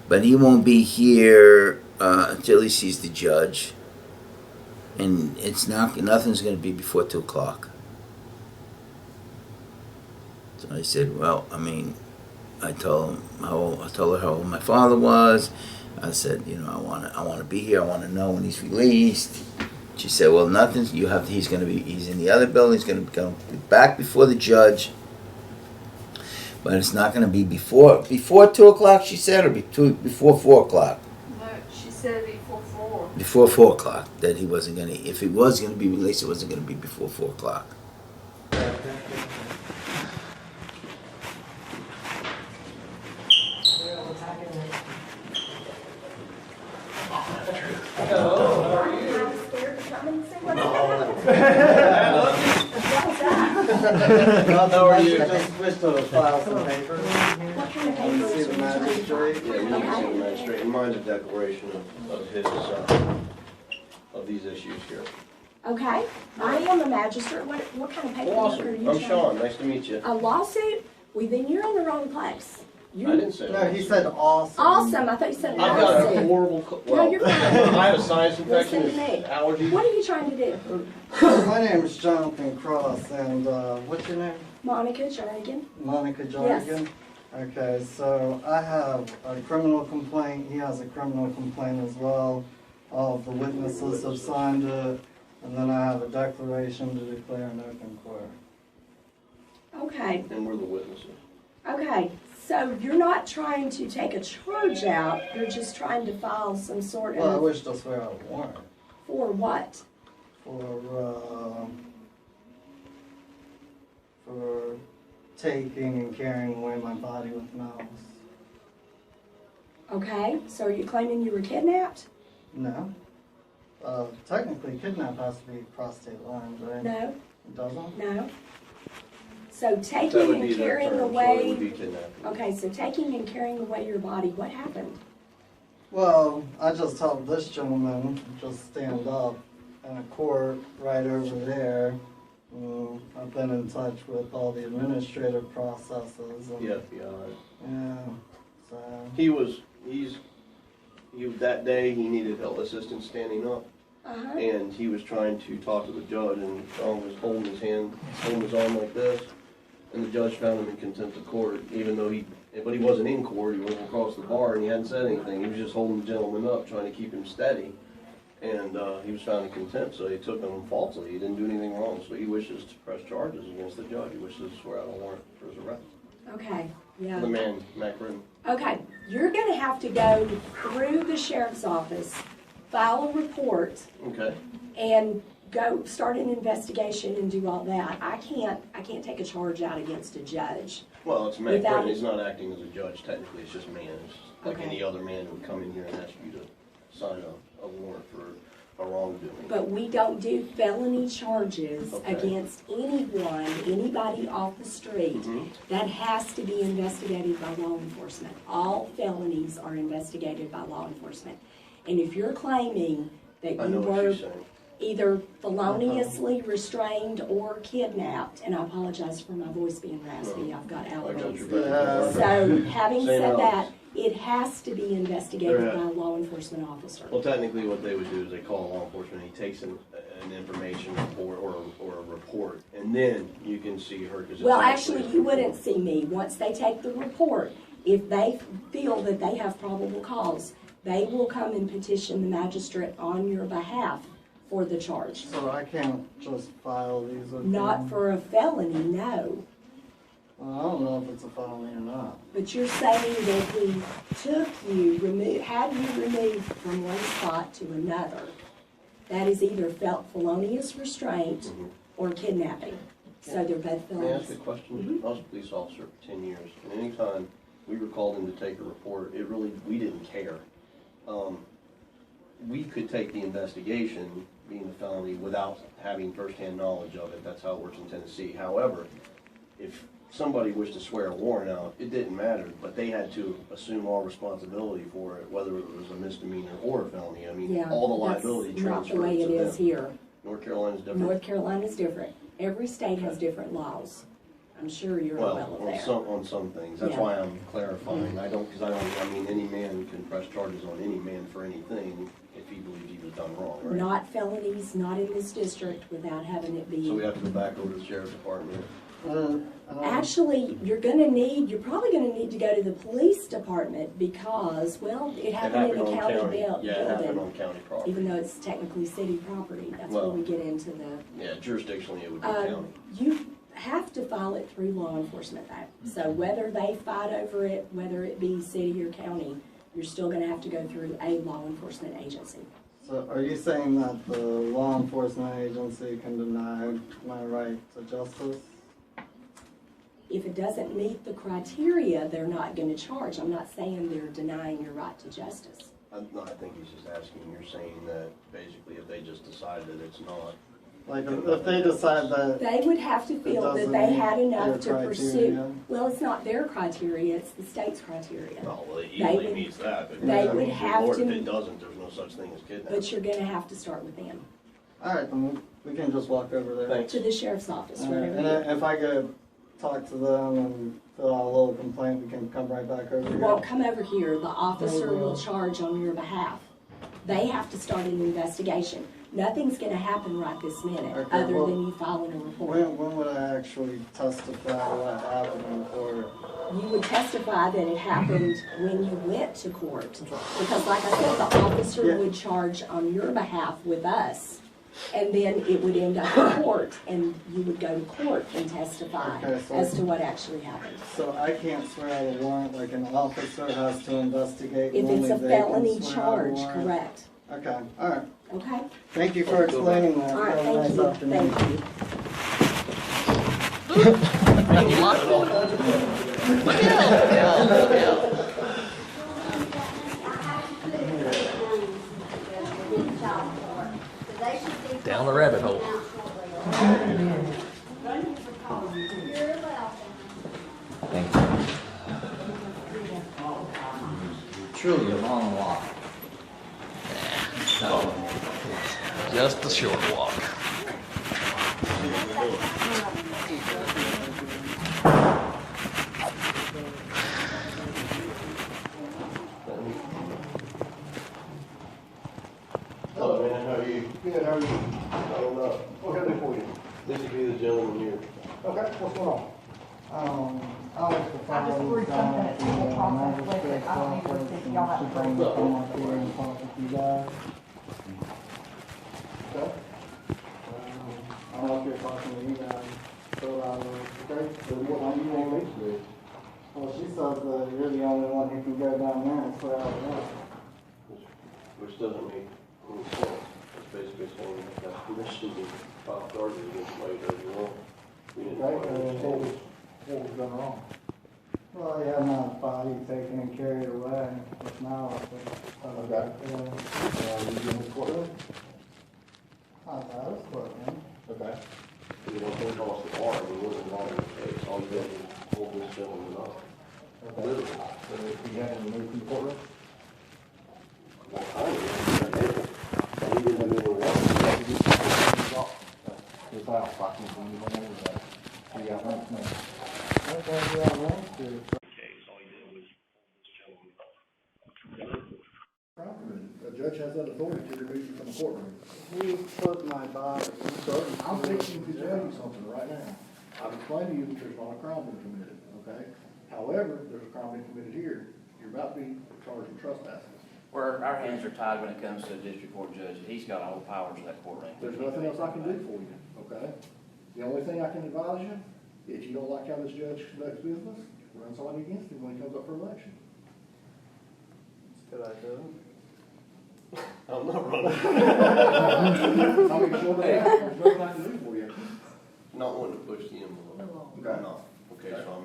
but he won't be here until he sees the judge, and nothing's going to be before 2 o'clock. So I said, well, I told her how old my father was. I said, I want to be here. I want to know when he's released. She said, well, nothing. He's in the other building. He's going to go back before the judge. But it's not going to be before 2 o'clock, she said, or before 4 o'clock. No, she said before 4. Before 4 o'clock. That he wasn't going to, if he was going to be released, it wasn't going to be before 4 o'clock. How are you? Just wish to file some papers. What kind of papers? See the magistrate. Yeah, we need to see the magistrate. And mine's a declaration of his, of these issues here. Okay, I am a magistrate. What kind of paperwork Awesome. are you I'm trying? Sean. Nice to meet you. A lawsuit? Well, then you're in the wrong place. I didn't say that. No, he said awesome. Awesome. I thought you said I've got a lawsuit. horrible, No, you're fine. I have a sinus infection, Listen to me. allergies. What are you trying to do? My name is Jonathan Cross, and what's your name? Monica Jarrigan. Monica Jarrigan? Okay, so I have a criminal complaint. He has a criminal complaint as well. All of the witnesses have signed it, and then I have a declaration to declare an open court. Okay. And we're the witnesses. Okay. So you're not trying to take a charge out. You're just trying to file some sort of. Well, I wish to swear out a warrant. For what? For taking and carrying away my body with malice. Okay. So are you claiming you were kidnapped? No. Technically, kidnap has to be across state lines, right? No. It doesn't? No. So That taking would be and their carrying term, so it away. would be kidnapping. Okay, so taking and carrying away your body, what happened? Well, I just helped this gentleman just stand up in a court right over there. I've been in touch with all the administrative processes. And, the FBI. Yeah. So That day, he needed help assistance standing up. Uh-huh. And he was trying to talk to the judge, and Sean was holding his arm like this. And the judge found him in contempt of court, even though he wasn't in court. He went across the bar and he hadn't said anything. He was just holding the gentleman up, trying to keep him steady. And he was found in contempt, so he took him falsely. He didn't do anything wrong, so he wishes to press charges against the judge. He wishes to swear out a warrant for his arrest. Okay, yeah. The man, Mack. Okay, you're going to have to go through the sheriff's office, file a report, Okay. and go start an investigation and do all that. I can't take a charge out against a judge. Well, it's Mack. Without- He's not acting as a judge technically. It's just man. It's like Okay. any other man would come in here and ask you to sign a warrant for a wrongdoing. But we don't do felony charges Okay. against anybody off the street. Mhm. That has to be investigated by law enforcement. All felonies are investigated by law enforcement. And if you're claiming that I you know what were she's saying. either feloniously restrained or kidnapped, and I apologize for my voice being raspy, I've got allergies. So having Same said else. that, it has to be investigated There by ha- a law enforcement officer. Well, technically, what they would do is they call law enforcement. He takes an information report or a report, and then you can see her. 'Cause it's Well, actually actually, you wouldn't see me. Once they take the report, if they feel that they have probable cause, they will come and petition the magistrate on your behalf for the charge. So I can't just file these with Not them? for a felony, no. Well, I don't know if it's a felony or not. But you're saying that he took you, had you removed from one spot to another. That is either felonious restraint or kidnapping. So they're both May I ask felonies. a question? I was a police officer for 10 years, and anytime we were called in to take a report, we didn't care. We could take the investigation, being a felony, without having firsthand knowledge of it. That's how it works in Tennessee. However, if somebody wished to swear a warrant out, it didn't matter, but they had to assume all responsibility for it, whether it was a misdemeanor or a felony. I mean, Yeah, all the liability that's not transfers the way it to is them. here. North Carolina's different. North Carolina's different. Every state has different laws. I'm sure you're well Well, aware. on some things, that's Yeah. why I'm clarifying, I mean, any man can press charges on any man for anything if he believes he was done wrong, right? Not felonies, not in this district, without having it be. So we have to go back over to the sheriff's department. Actually, you're probably gonna need to go to the police department because, well, it happened in a on county Yeah, it happened building. on county property. Even though it's technically city property, that's where Well, we get into the. Yeah, jurisdictionally, it would be county. You have to file it through law enforcement though. So whether they fight over it, whether it be city or county, you're still gonna have to go through a law enforcement agency. So are you saying that the law enforcement agency can deny my right to justice? If it doesn't meet the criteria, they're not gonna charge. I'm not saying they're denying your right to justice. No, I think he's just asking, you're saying that basically if they just decide that it's not. Like if they decide that They would have to feel that doesn't they meet had enough to their pursue. criteria. Well, it's not their criteria, it's the state's criteria. Well, it They easily would- meets that, but they I would mean, have Lord, if to- it doesn't, there's no such thing as kidnapping. But you're gonna have to start with them, all right, then we can just walk over there. to the sheriff's office, All right, wherever and you if I could talk to them and fill out a little complaint, we can come right back over You here. won't come over here, the officer Oh, will charge on your behalf. They have to start an investigation. Nothing's gonna happen right this minute, Okay, other well, than you filing a report. When would I actually testify what happened in court? You would testify that it happened when you went to court. Because like I said, the officer Yeah. would charge on your behalf with us. And then it would end up in court, and you would go to court and testify Okay, so- as to what actually happened. So I can't swear out a warrant, like an officer has to investigate. If and it's a only they can felony swear out a charge, warrant? correct. Okay, all right. Okay? Thank you for explaining that. All right, Have a nice thank you. afternoon. Thank you. Down the rabbit hole. Thank you. Truly a long walk. No, just a short walk. What's going on? I was the I just threw something at civil process with it. I don't need to receipt. Y'all have to bring it. come up here and talk with you guys. Okay. I'm up here talking to you guys. So, okay, So what do you want me to do? well, she says that you're the only one who can go down there and swear out the law. Which doesn't make any sense. It's basically saying you have permission to file charges against somebody that you want. We didn't Okay, want to what was done wrong? Well, he had my body taken and carried away with malice. Okay. You in the courtroom? I was courtroom. Okay. You don't think across the bar, we wasn't involved in the case. All you did was hold this gentleman up. Okay. Literally. So you had him removed from the courtroom? Well, I didn't and he didn't have any water. His house, I can't believe anything over that. So you got one man. Okay, yeah, well, good. The judge has that authority to remove you from the courtroom. He put my body. Sir, I'm fixing to tell you something right now. I've explained to you that there's not a crime been committed, okay? However, there's a crime been committed here. You're about to be charged with trespassing. Where our hands are tied when it comes to a district court judge. He's got all the powers in that courtroom. There's nothing else I can do for you, okay? The only thing I can advise you, if you don't like how this judge conducts business, run somebody against him when he comes up for election. Could I do it? I'm not running. I mean, sure there's nothing I can do for you. Not wanting to push the envelope. Okay. No. Okay, so I'm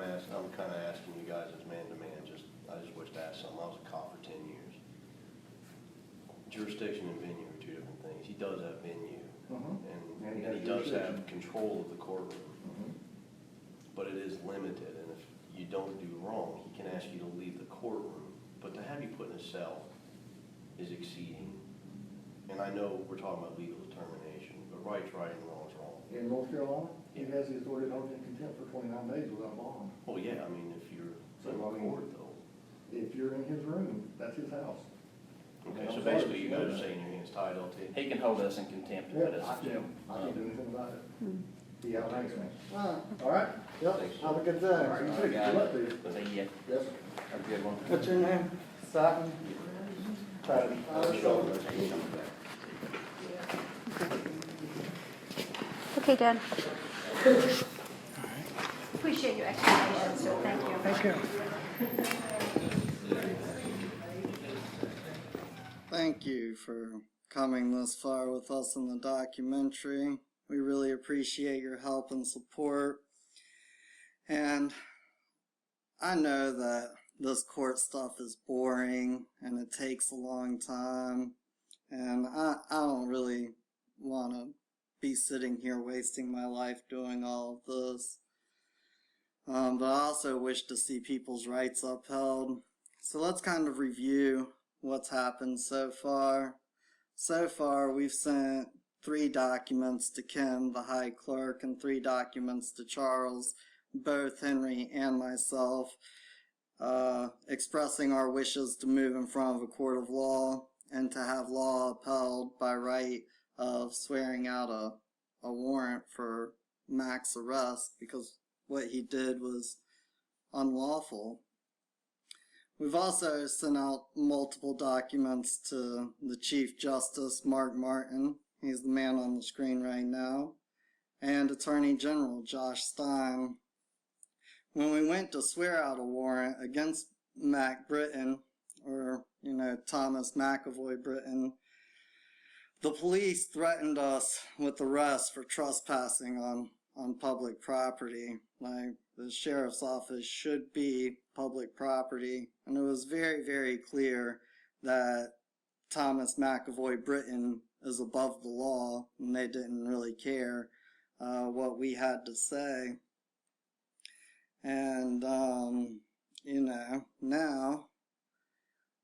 kind of asking you guys as man to man, I just wish to ask something. I was a cop for 10 years. Jurisdiction and venue are two different things. He does have venue, and he does have control of the courtroom. But it is limited, and if you don't do wrong, he can ask you to leave the courtroom. But to have you put in a cell is exceeding. And I know we're talking about legal determination, but right's right and wrong's wrong. In North Carolina, he has the authority to hold you in contempt for 29 days without bond. Well, yeah, I mean, if you're in court, though. If you're in his room, that's his house. Okay, so basically you guys are saying your hands tied, LT? He can hold us in contempt. Yeah, I can't do anything about it. He outranks me. All right? Yep, have a good day. All right, you too. Good luck to you. See ya. Yes, sir. Have a good one. What's your name? Sutton? Okay, Dad. Appreciate your explanation, so thank you. Thank you. Thank you for coming this far with us in the documentary. We really appreciate your help and support. And I know that this court stuff is boring and it takes a long time. And I don't really want to be sitting here wasting my life doing all of this. But I also wish to see people's rights upheld. So let's kind of review what's happened so far. So far, we've sent 3 documents to Kim, the High Clerk, and 3 documents to Charles, both Henry and myself, expressing our wishes to move in front of a court of law and to have law upheld by right of swearing out a warrant for Mack's arrest, because what he did was unlawful. We've also sent out multiple documents to the Chief Justice, Mark Martin, he's the man on the screen right now, and Attorney General Josh Stein. When we went to swear out a warrant against Mack Britton, or, Thomas McAvoy Britton, the police threatened us with arrest for trespassing on public property. Like, the sheriff's office should be public property, and it was very, very clear that Thomas McAvoy Britton is above the law, and they didn't really care what we had to say. And, now,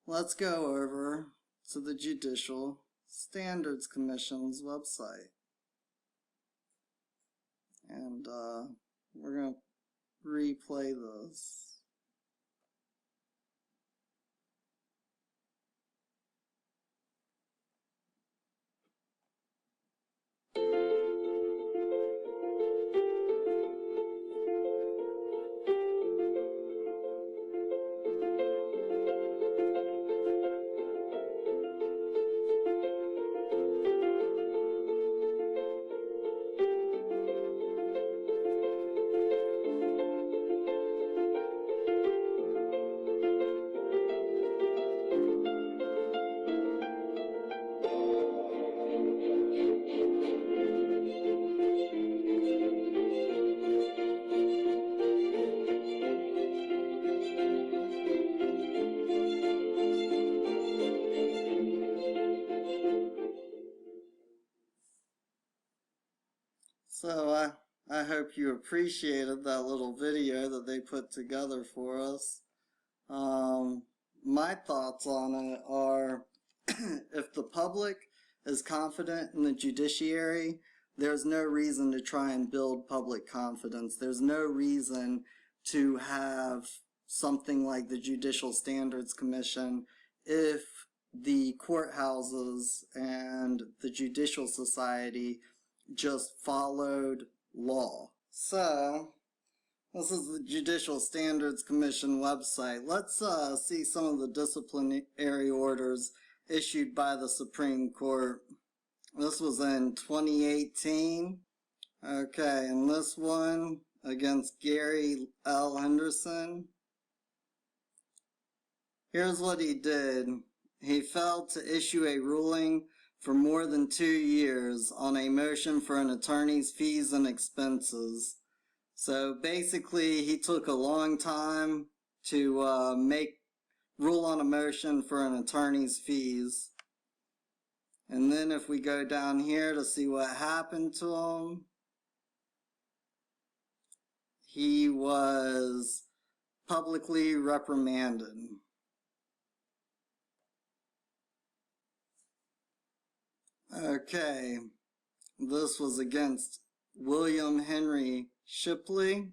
let's go over to the Judicial Standards Commission's website. And, we're going to replay this. hope you appreciated that little video that they put together for us. My thoughts on it are, if the public is confident in the judiciary, there's no reason to try and build public confidence. There's no reason to have something like the Judicial Standards Commission if the courthouses and the Judicial Society just followed law. So, this is the Judicial Standards Commission website. Let's see some of the disciplinary orders issued by the Supreme Court. This was in 2018. Okay, and this one against Gary L. Henderson. Here's what he did. He failed to issue a ruling for more than 2 years on a motion for an attorney's fees and expenses. So basically, he took a long time to rule on a motion for an attorney's fees. And then if we go down here to see what happened to him, he was publicly reprimanded. Okay, this was against William Henry Shipley,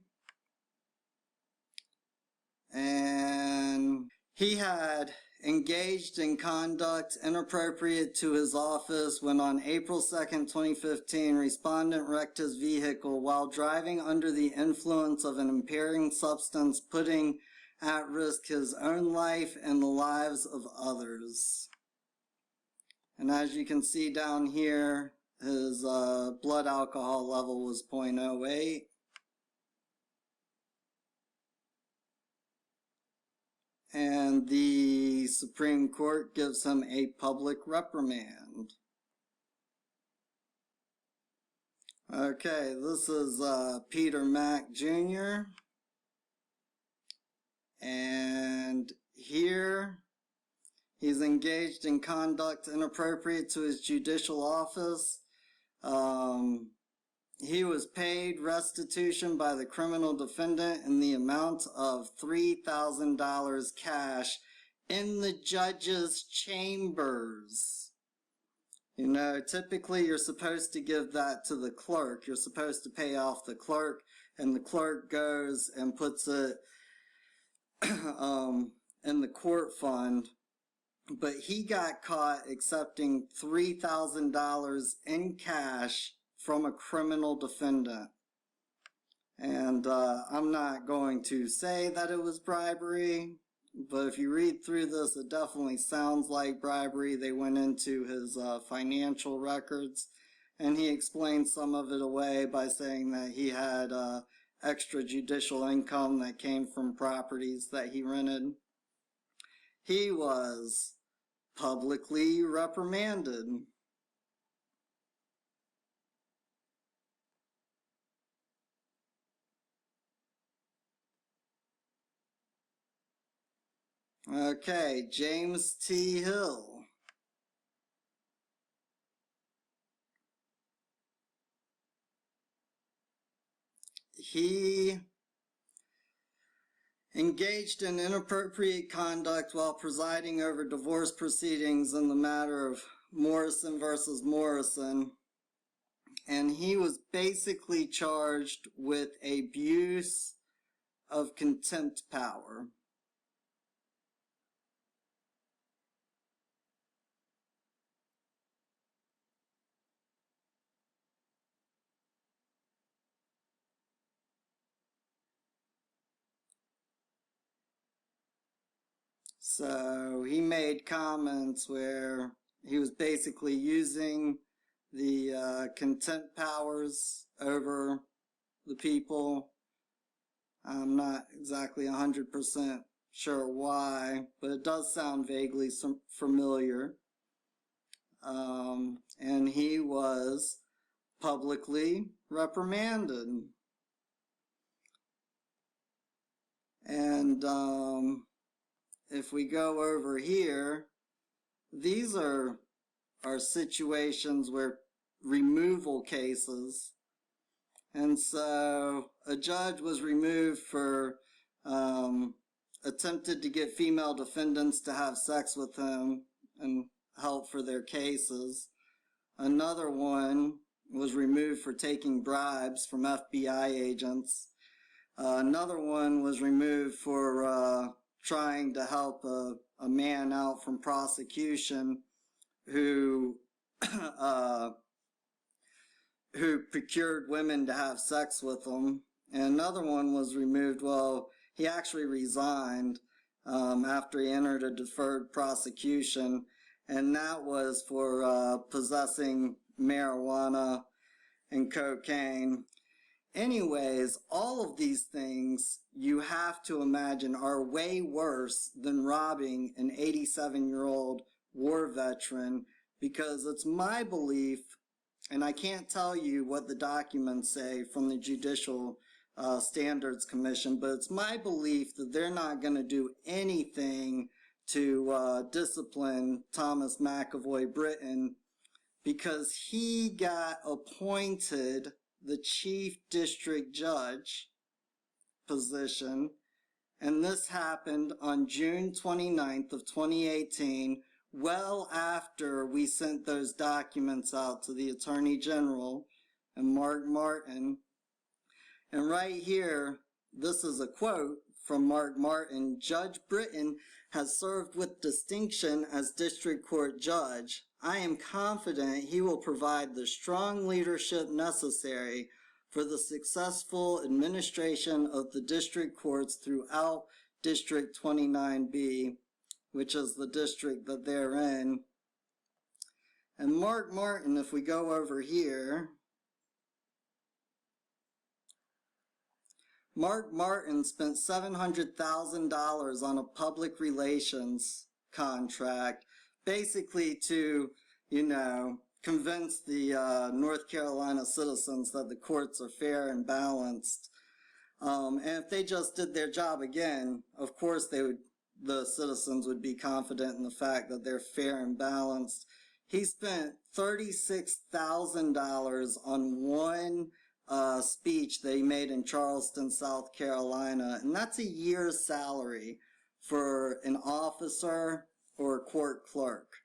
and he had engaged in conduct inappropriate to his office when on April 2nd, 2015, respondent wrecked his vehicle while driving under the influence of an impairing substance, putting at risk his own life and the lives of others. And as you can see down here, his blood alcohol level was 0.08. And the Supreme Court gives him a public reprimand. Okay, this is Peter Mack Jr. And here he's engaged in conduct inappropriate to his judicial office. He was paid restitution by the criminal defendant in the amount of $3,000 cash in the judge's chambers. You know, typically you're supposed to give that to the clerk. You're supposed to pay off the clerk, and the clerk goes and puts it in the court fund. But he got caught accepting $3,000 in cash from a criminal defendant. And I'm not going to say that it was bribery, but if you read through this, it definitely sounds like bribery. They went into his financial records, and he explained some of it away by saying that he had extrajudicial income that came from properties that he rented. He was publicly reprimanded. Okay, James T. Hill. He engaged in inappropriate conduct while presiding over divorce proceedings in the matter of Morrison versus Morrison. And he was basically charged with abuse of contempt power. So he made comments where he was basically using the contempt powers over the people. I'm not exactly 100% sure why, but it does sound vaguely familiar. And he was publicly reprimanded. And if we go over here, these are situations where removal cases, And so a judge was removed for attempted to get female defendants to have sex with him and help for their cases. Another one was removed for taking bribes from FBI agents. Another one was removed for trying to help a man out from prosecution who procured women to have sex with him. And another one was removed, well, he actually resigned after he entered a deferred prosecution, and that was for possessing marijuana and cocaine. Anyways, all of these things you have to imagine are way worse than robbing an 87-year-old war veteran, because it's my belief, and I can't tell you what the documents say from the Judicial Standards Commission, but it's my belief that they're not going to do anything to discipline Thomas McAvoy Britton, because he got appointed the chief district judge position, and this happened on June 29th of 2018, well after we sent those documents out to the Attorney General and Mark Martin. And right here, this is a quote from Mark Martin: "Judge Britton has served with distinction as district court judge. I am confident he will provide the strong leadership necessary for the successful administration of the district courts throughout District 29B, which is the district that they're in." And Mark Martin, if we go over here, Mark Martin spent $700,000 on a public relations contract, basically to, convince the North Carolina citizens that the courts are fair and balanced. And if they just did their job again, of course the citizens would be confident in the fact that they're fair and balanced. He spent $36,000 on one speech that he made in Charleston, South Carolina, and that's a year's salary for an officer or a court clerk.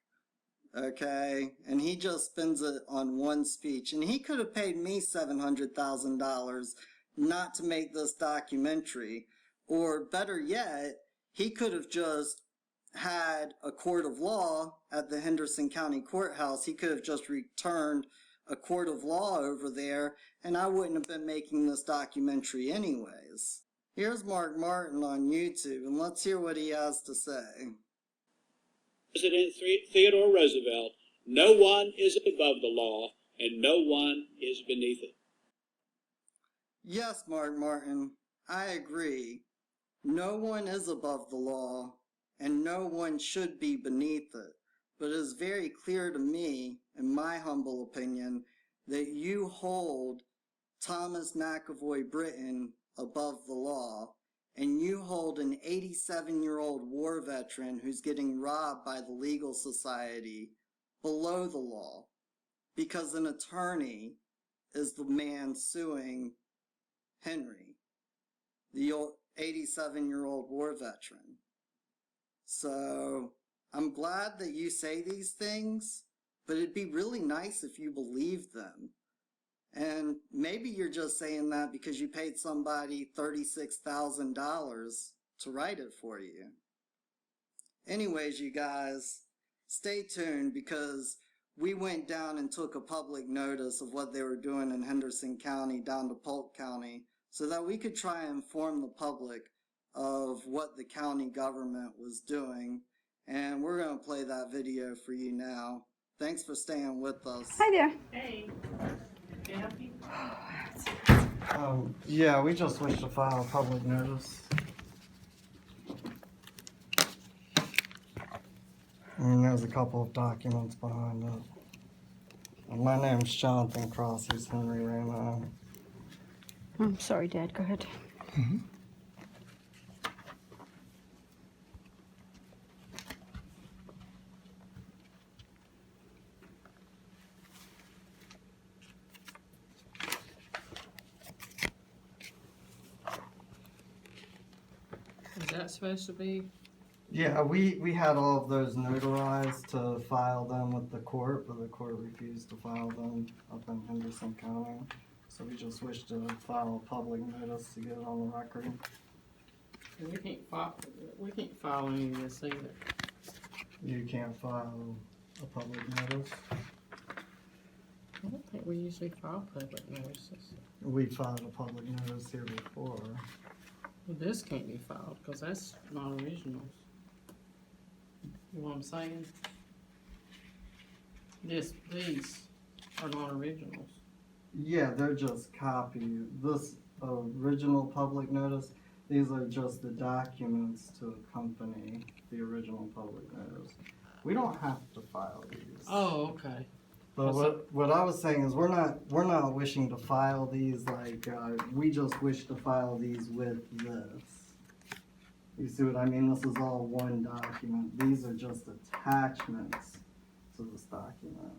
Okay, and he just spends it on one speech, and he could have paid me $700,000 not to make this documentary, or better yet, he could have just had a court of law at the Henderson County Courthouse. He could have just returned a court of law over there, and I wouldn't have been making this documentary anyways. Here's Mark Martin on YouTube, and let's hear what he has to say. President Theodore Roosevelt, no one is above the law, and no one is beneath it. Yes, Mark Martin, I agree. No one is above the law, and no one should be beneath it. But it is very clear to me, in my humble opinion, that you hold Thomas McAvoy Britton above the law, and you hold an 87-year-old war veteran who's getting robbed by the legal society below the law, because an attorney is the man suing Henry, the 87-year-old war veteran. So I'm glad that you say these things, but it'd be really nice if you believed them. And maybe you're just saying that because you paid somebody $36,000 to write it for you. Anyways, you guys, stay tuned, because we went down and took a public notice of what they were doing in Henderson County down to Polk County, so that we could try and inform the public of what the county government was doing. And we're going to play that video for you now. Thanks for staying with us. Hi there. Hey, can I help you? Yeah, we just wish to file a public notice. And there's a couple of documents behind it. My name's Jonathan Cross. He's Henry Ramo. I'm sorry, Dad. Go ahead. Mm-hmm. Is that supposed to be? Yeah, we had all of those notarized to file them with the court, but the court refused to file them up in Henderson County. So we just wish to file a public notice to get it on the record. We can't file any of this either. You can't file a public notice. I don't think we usually file public notices. We filed a public notice here before. Well, this can't be filed because that's not originals. You know what I'm saying? These are not originals. Yeah, they're just copies. This original public notice, these are just the documents to accompany the original public notice. We don't have to file these. Oh, okay. But what I was saying is we're not wishing to file these like we just wish to file these with this. You see what I mean? This is all one document. These are just attachments to this document.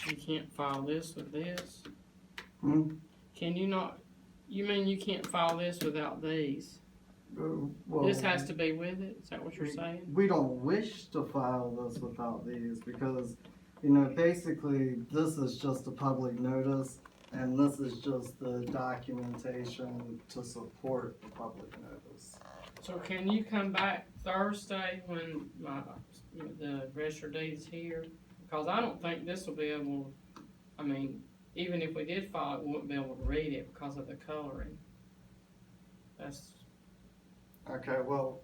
You can't file this with this? Hmm? Can you not? You mean you can't file this without these? Well, This has to be with it? Is that what you're saying? We don't wish to file this without these because, you know, basically this is just a public notice and this is just the documentation to support the public notice. So can you come back Thursday when the register deed's here? Because I don't think this will be able, I mean, even if we did file it, we wouldn't be able to read it because of the coloring. That's... Okay, well,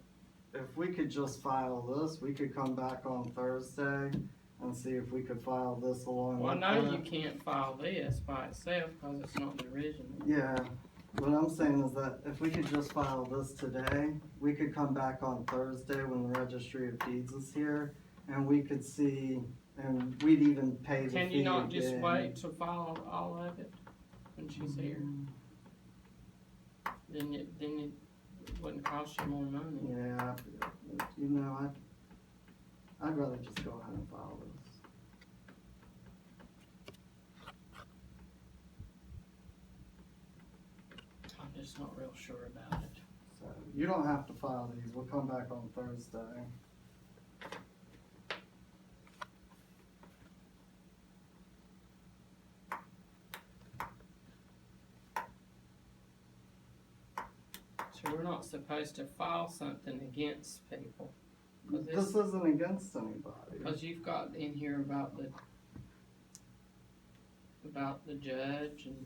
if we could just file this, we could come back on Thursday and see if we could file this along Well, with I know that. you can't file this by itself because it's not the original. Yeah, what I'm saying is that if we could just file this today, we could come back on Thursday when the Registry of Deeds is here, and we could see, and we'd even pay the fee Can you not just again. wait to file all of it when she's here? Then it wouldn't cost you more money. Yeah, you know, I'd rather just go ahead and file this. I'm just not real sure about it. So you don't have to file these. We'll come back on Thursday. So we're not supposed to file something against people. This isn't against anybody. Because you've got in here about the judge and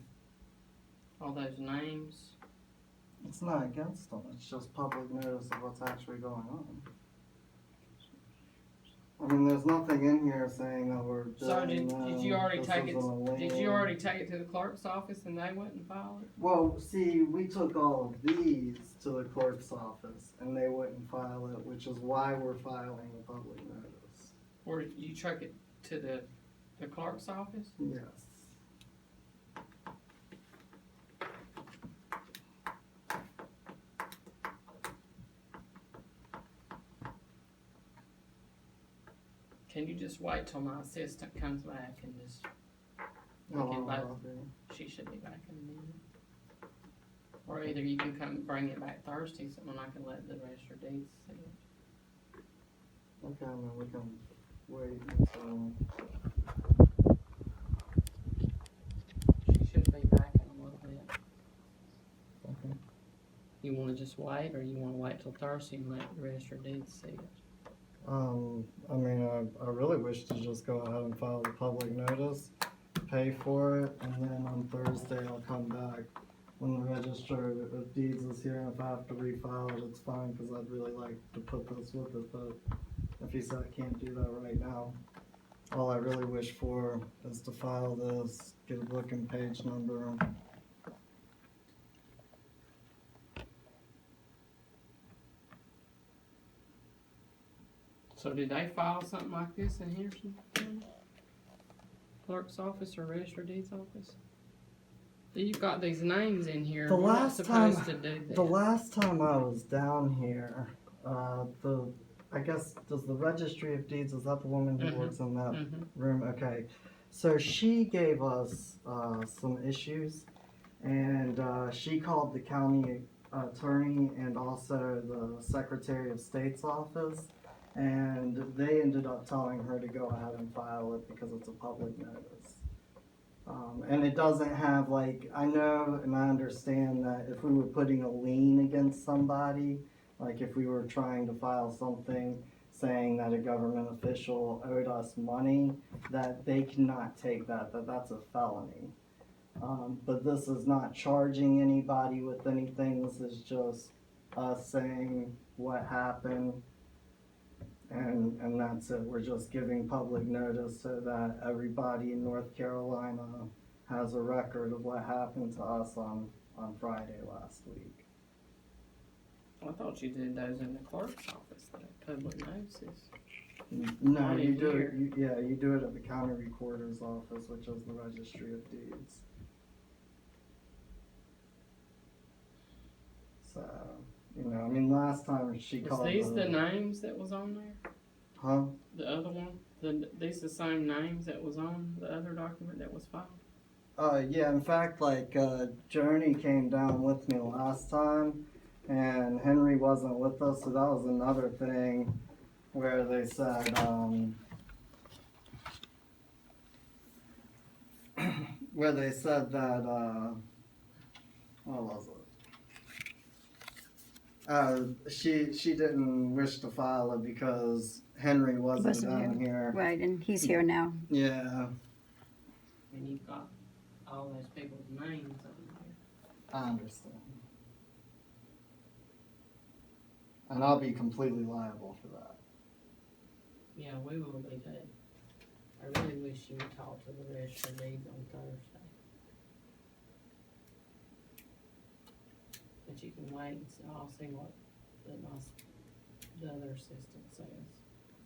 all those names. It's not against them. It's just public notice of what's actually going on. I mean, there's nothing in here saying that we're doing So did you already this take it? isn't a Did lien. you already take it to the clerk's office and they went and filed it? Well, see, we took all of these to the clerk's office and they wouldn't file it, which is why we're filing a public notice. Or you took it to the clerk's office? Yes. Can you just wait till my assistant comes back and just... How we can long will both- that be? She should be back in a minute. Or either you can come bring it back Thursday, so when I can let the register of deeds see it. Okay, I mean, we can wait until... She should be back in a little bit. Okay. You wanna just wait, or you wanna wait till Thursday and let the register of deeds see it? I mean, I really wish to just go ahead and file the public notice, pay for it, and then on Thursday I'll come back when the register of deeds is here. And if I have to refile it, it's fine, because I'd really like to put this with it, but if he said I can't do that right now, all I really wish for is to file this, get a book and page number. So did they file something like this in Henderson County? Clerk's office or register of deeds office? You've got these names in here. The We're not last supposed time, to do that. the last time I was down here, I guess, does the Registry of Deeds, is that the woman who works in that Mhm. room? Okay. So she gave us some issues, and she called the county attorney and also the Secretary of State's office, and they ended up telling her to go ahead and file it because it's a public notice. And it doesn't have, like, I know and I understand that if we were putting a lien against somebody, like if we were trying to file something saying that a government official owed us money, that they cannot take that that's a felony. But this is not charging anybody with anything. This is just us saying what happened, and that's it. We're just giving public notice so that everybody in North Carolina has a record of what happened to us on Friday last week. I thought you did those in the clerk's office, the public notices. No, Not you in do here. it. You do it at the county recorder's office, which is the Registry of Deeds. So, I mean, last time she Was called. these the names that was on there? Huh? The other one? These the same names that was on the other document that was filed? Yeah, in fact, like, Joni came down with me last time, and Henry wasn't with us, so that was another thing where they said, where they said that, what was it? She didn't wish to file it because Henry wasn't down here. Right, and he's here now. Yeah, And you've got all those people's names on there. I understand. And I'll be completely liable for that. Yeah, we will be too. I really wish you would talk to the rest of these on Thursday. But you can wait and see, I'll see what the other assistant says.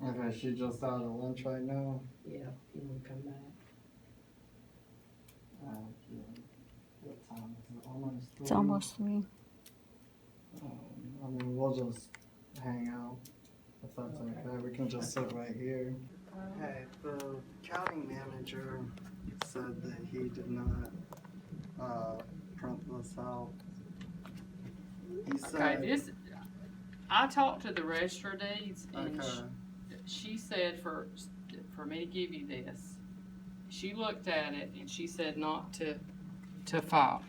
Okay, she's just out at lunch right now. Yeah, if you wanna come back. Yeah. What time is it? Almost 3? It's almost 3. I mean, we'll just hang out, if that's okay. We can just sit right here. Hey, the county manager said that he did not print this out. He said, Okay, I talked to the register of deeds and Okay. she said for me to give you this, she looked at it and she said not to file,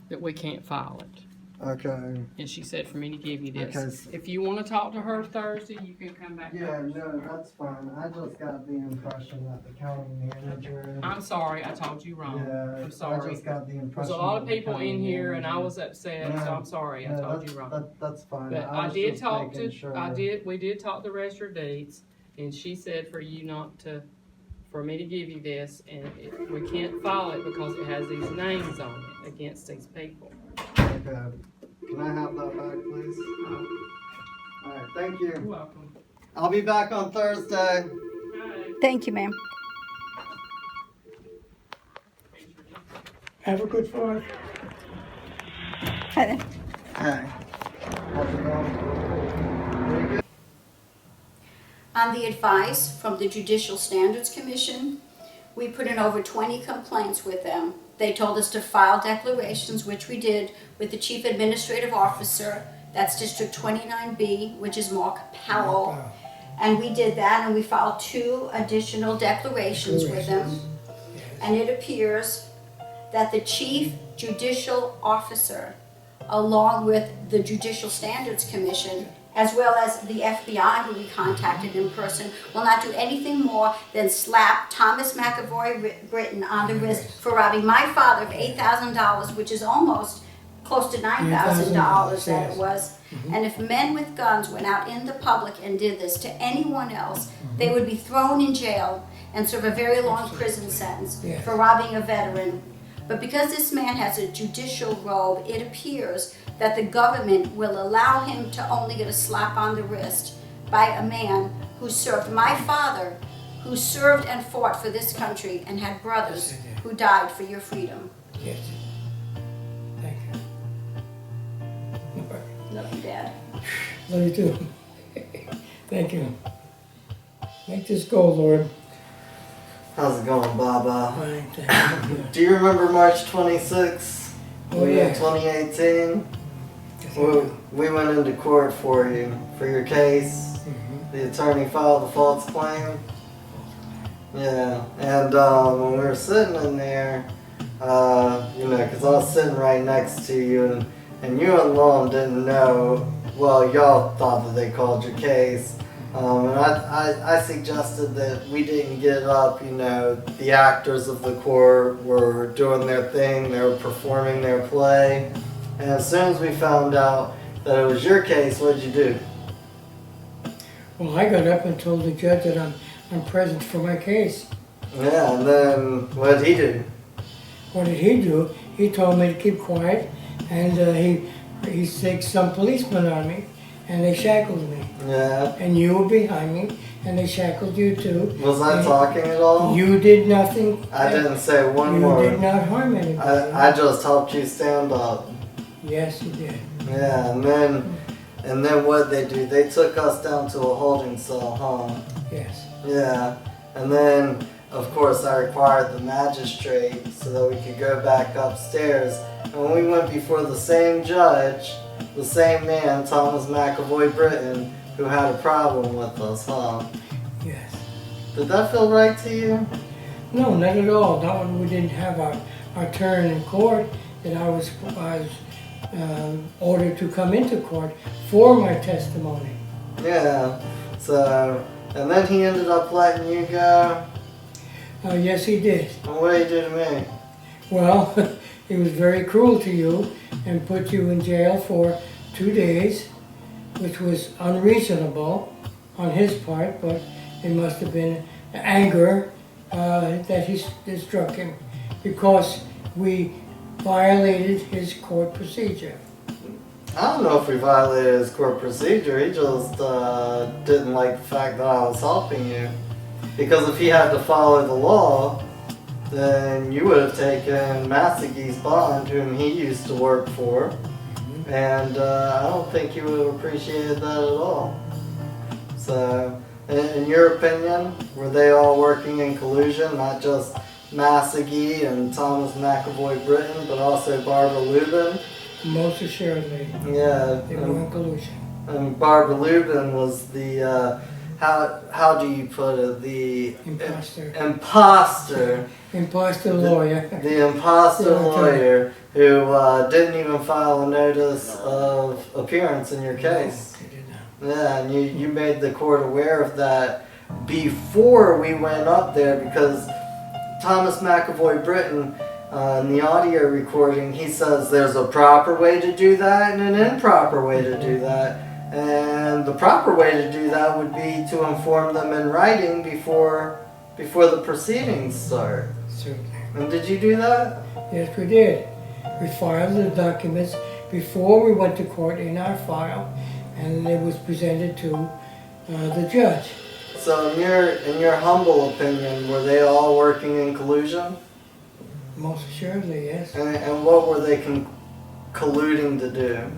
that we can't file it. Okay. And she said for me to give you this. Okay. If you wanna talk to her Thursday, you can come back. Yeah, no, that's fine. I just got the impression that the county manager. I'm sorry, I told you wrong. Yeah, I'm sorry. I just got the impression. There's a lot of that the people in county here and I manager- was upset, so I'm sorry, I No, told you wrong. That's fine. But I I was did just talk making to, sure. we did talk to register of deeds, and she said for you not to, for me to give you this, and we can't file it because it has these names on it against these people. Okay. Can I have that back, please? Alright, thank you. You're welcome. I'll be back on Thursday. Thank you, ma'am. Have a good Fourth. Hi there. Hi. How's it going? Pretty good. On the advice from the Judicial Standards Commission, we put in over 20 complaints with them. They told us to file declarations, which we did with the Chief Administrative Officer, that's District 29B, which is Mark Powell. And we did that, and we filed 2 additional declarations with them. And it appears that the Chief Judicial Officer, along with the Judicial Standards Commission, as well as the FBI, who we contacted in person, will not do anything more than slap Thomas McAvoy Britton on the wrist for robbing my father of $8,000, which is almost close to $9,000 that it was. And if men with guns went out in the public and did this to anyone else, they would be thrown in jail and serve a very long prison sentence for robbing a veteran. But because this man has a judicial robe, it appears that the government will allow him to only get a slap on the wrist by a man who served my father, who served and fought for this country and had brothers who died for your freedom. Yes. Thank you. Love you, Dad. Love you too. Thank you. Make this go, Lord. How's it going, Baba? Fine, thank you. Do you remember March 26th? Oh, yeah. 2018? We went into court for you, for your case. The attorney filed a false claim. Yeah, and when we were sitting in there, because I was sitting right next to you, and you and Lon didn't know, well, y'all thought that they called your case. And I suggested that we didn't get up, the actors of the court were doing their thing, they were performing their play. And as soon as we found out that it was your case, what did you do? Well, I got up and told the judge that I'm present for my case. Yeah, and then what did he do? What did he do? He told me to keep quiet, and he sicked some policemen on me, and they shackled me. Yeah. And you were behind me, and they shackled you too. Was I talking at all? You did nothing. I didn't say one word. You did not harm anybody. I just helped you stand up. Yes, you did. Yeah, and then what they do? They took us down to a holding cell, huh? Yes. Yeah, and then of course I required the magistrate so that we could go back upstairs. And when we went before the same judge, the same man, Thomas McAvoy Britton, who had a problem with us, huh? Yes. Did that feel right to you? No, not at all. Not when we didn't have our turn in court, that I was ordered to come into court for my testimony. Yeah, so, and then he ended up letting you go? Yes, he did. And what did he do to me? Well, he was very cruel to you and put you in jail for 2 days, which was unreasonable on his part, but it must have been anger that he struck him because we violated his court procedure. I don't know if we violated his court procedure. He just didn't like the fact that I was helping you. Because if he had to follow the law, then you would have taken Massagee's bond, whom he used to work for. And I don't think he would have appreciated that at all. So, in your opinion, were they all working in collusion? Not just Massagee and Thomas McAvoy Britton, but also Barbara Lubin? Most assuredly. Yeah. They were in collusion. And Barbara Lubin was the, how do you put it? The imposter. Imposter lawyer. The imposter lawyer who didn't even file a notice of appearance in your case. No, he did not. Yeah, and you made the court aware of that before we went up there, because Thomas McAvoy Britton, in the audio recording, he says there's a proper way to do that and an improper way to do that. And the proper way to do that would be to inform them in writing before the proceedings start. Certainly. And did you do that? Yes, we did. We filed the documents before we went to court in our file, and it was presented to the judge. So in your humble opinion, were they all working in collusion? Most assuredly, yes. And what were they colluding to do?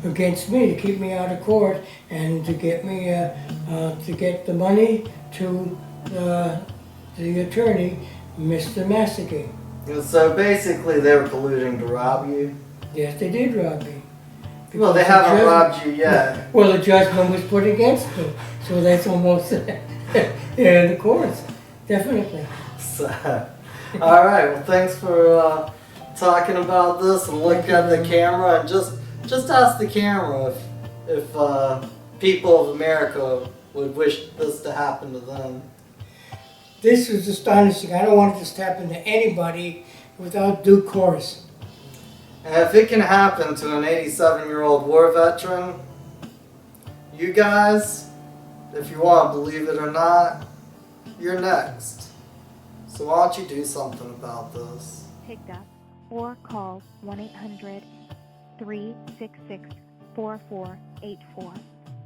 Against me, to keep me out of court and to get me to get the money to the attorney, Mr. Massagee. So basically, they were colluding to rob you. Yes, they did rob me. Well, they haven't robbed you yet. Well, the judgment was put against me, so that's almost in the courts, definitely. So, all right. Well, thanks for talking about this and looking at the camera, and just ask the camera if people of America would wish this to happen to them. This is astonishing. I don't want this to happen to anybody without due course. And if it can happen to an 87-year-old war veteran, you guys, if you want to believe it or not, you're next. So why don't you do something about this? Picked up or call 1-800-366-4484.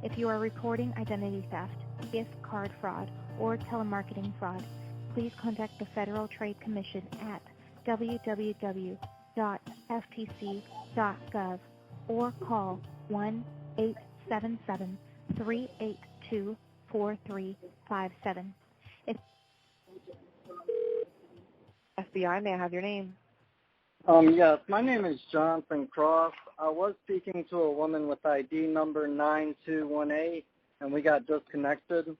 If you are reporting identity theft, gift card fraud, or telemarketing fraud, please contact the Federal Trade Commission at www.ftc.gov or call 1-877-382 602-4357. FBI, may I have your name? Yes, my name is Jonathan Cross. I was speaking to a woman with ID number 9218, and we got disconnected.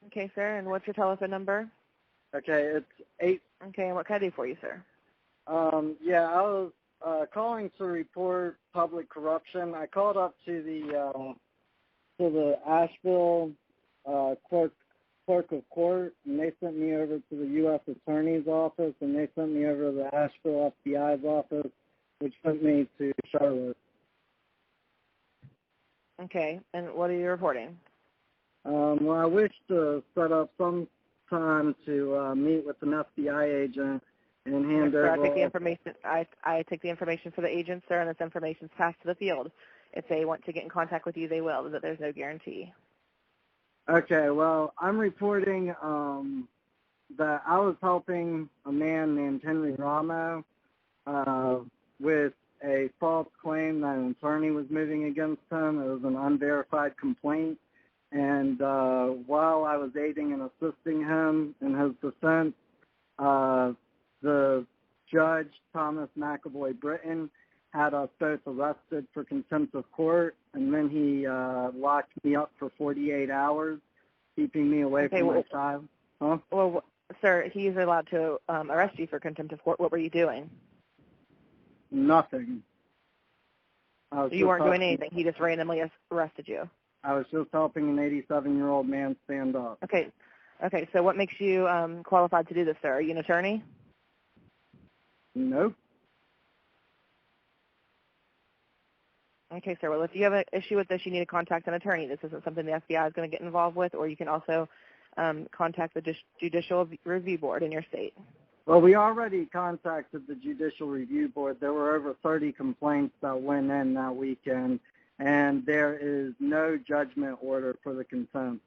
Okay, sir, and what's your telephone number? Okay, it's 8. Okay, and what can I do for you, sir? Yeah, I was calling to report public corruption. I called up to the Asheville clerk of court, and they sent me over to the U.S. Attorney's office, and they sent me over to the Asheville FBI's office, which sent me to Charlotte. Okay, and what are you reporting? Well, I wish to set up some time to meet with an FBI agent and hand Sir, over. I take the information. I take the information for the agent, sir, and this information is passed to the field. If they want to get in contact with you, they will, but there's no guarantee. Okay, well, I'm reporting that I was helping a man named Henry Ramo with a false claim that an attorney was moving against him. It was an unverified complaint. And while I was aiding and assisting him in his defense, the judge, Thomas McAvoy Britton, had us both arrested for contempt of court, and then he locked me up for 48 hours, keeping me away from my child. Huh? Well, sir, he is allowed to arrest you for contempt of court. What were you doing? Nothing. You weren't doing anything. He just randomly arrested you. I was just helping an 87-year-old man stand up. Okay. Okay, so what makes you qualified to do this, sir? Are you an attorney? Nope. Okay, sir. Well, if you have an issue with this, you need to contact an attorney. This isn't something the FBI is going to get involved with, or you can also contact the Judicial Review Board in your state. Well, we already contacted the Judicial Review Board. There were over 30 complaints that went in that weekend, and there is no judgment order for the contempt.